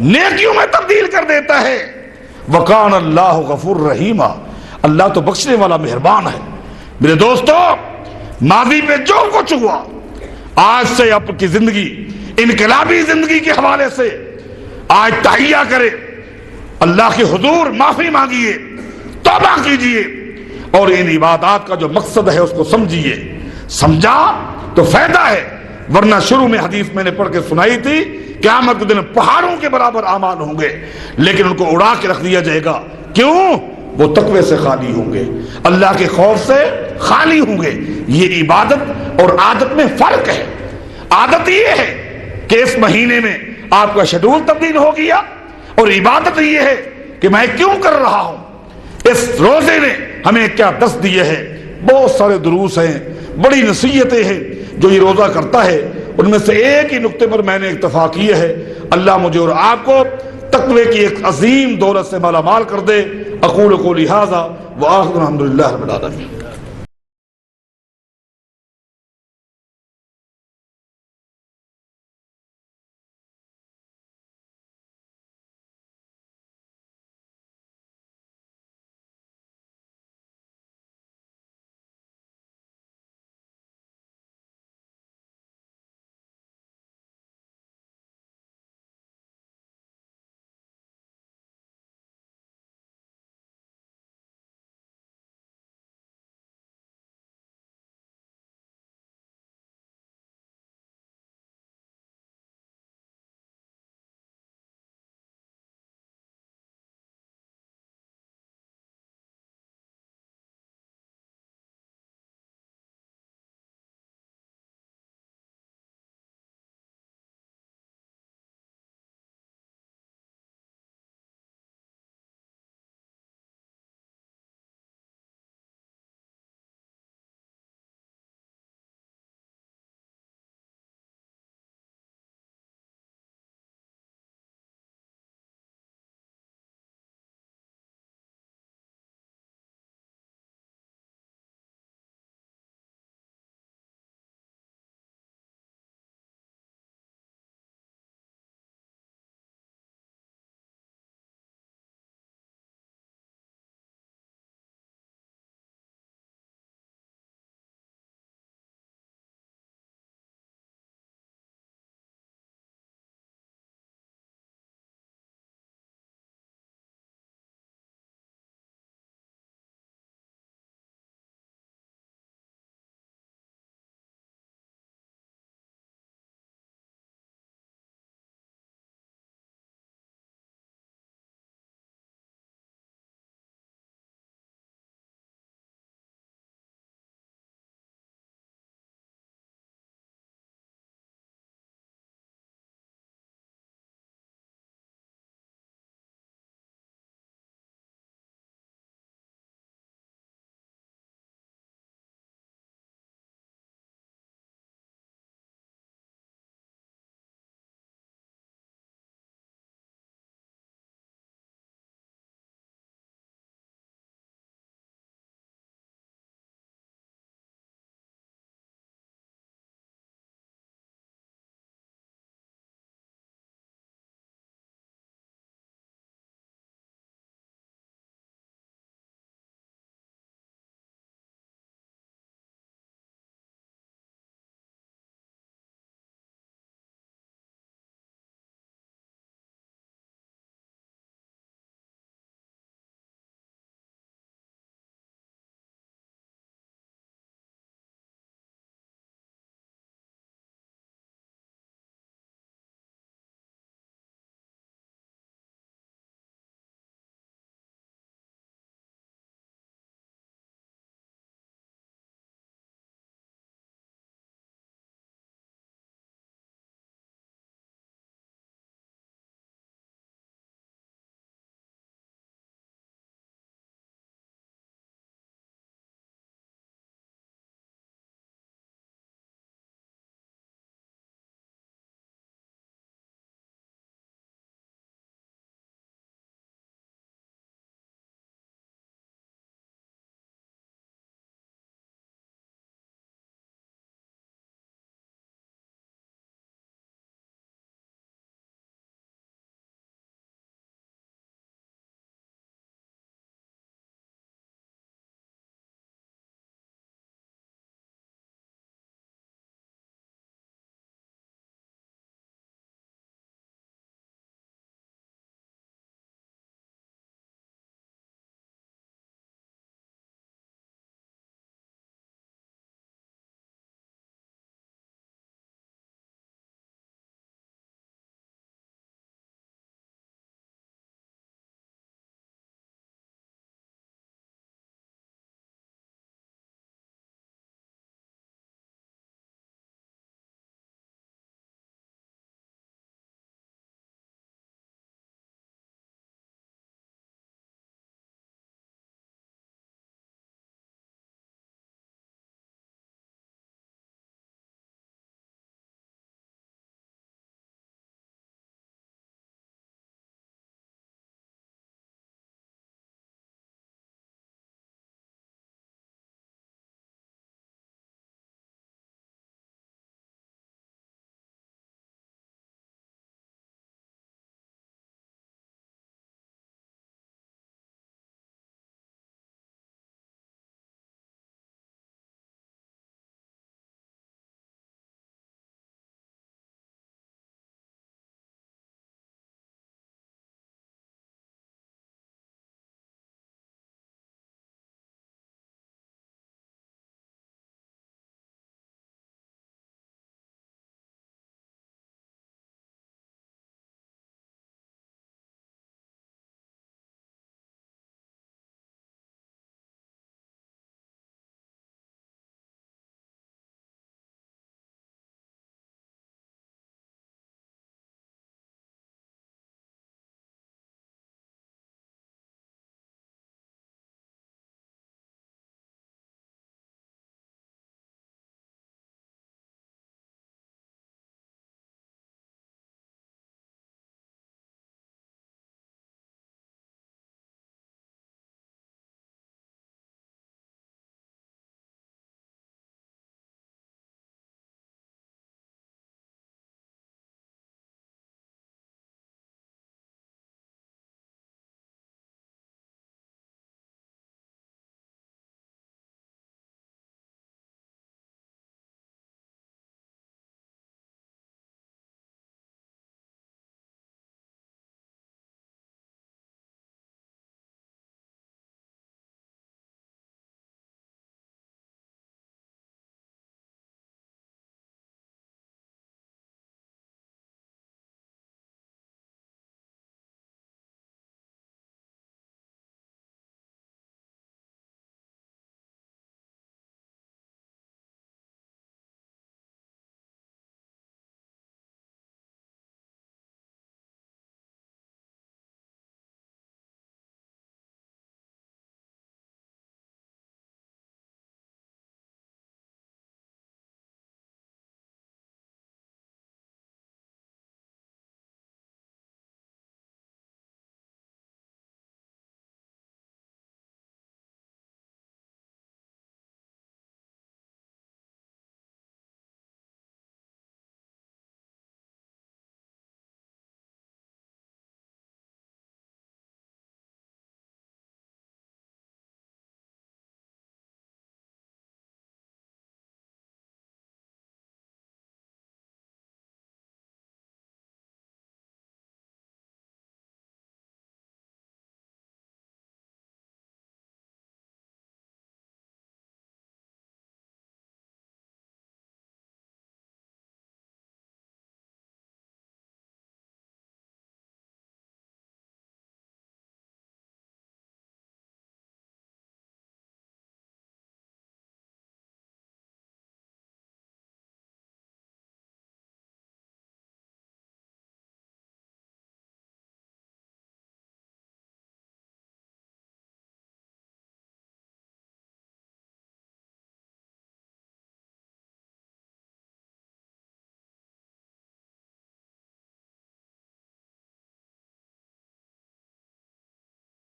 نیکیوں میں تبدیل کر دیتا ہے۔ وکان اللہ غفور رحیما، اللہ تو بخشنے والا مہربان ہے۔ میرے دوستو، ماضی میں جو کچھ ہوا، آج سے آپ کی زندگی انقلابی زندگی کے حوالے سے آج تحیہ کرے، اللہ کے حضور معافی مانگیے، توبہ کیجئے اور ان عبادات کا جو مقصد ہے اس کو سمجھیے۔ سمجھا تو فائدہ ہے، ورنہ شروع میں حدیث میں نے پڑھ کے سنائی تھی، قیامت کے دن پہاڑوں کے برابر اعمال ہوں گے لیکن ان کو اڑا کے رکھ دیا جائے گا۔ کیوں؟ وہ تقوی سے خالی ہوں گے، اللہ کے خوف سے خالی ہوں گے۔ یہ عبادت اور عادت میں فرق ہے۔ عادت یہ ہے کہ اس مہینے میں آپ کا شیڈول تبدیل ہو گیا، اور عبادت یہ ہے کہ میں کیوں کر رہا ہوں۔ اس روزے نے ہمیں کیا دست دیے ہیں؟ بہت سارے دروس ہیں، بڑی نصیحتیں ہیں جو یہ روزہ کرتا ہے۔ ان میں سے ایک ہی نقطے پر میں نے اکتفا کیا ہے، اللہ مجھے اور آپ کو تقوی کی ایک عظیم دولت سے مالا مال کر دے۔ اقول قولی ھذا وآخر الحمد للہ رب العالمین۔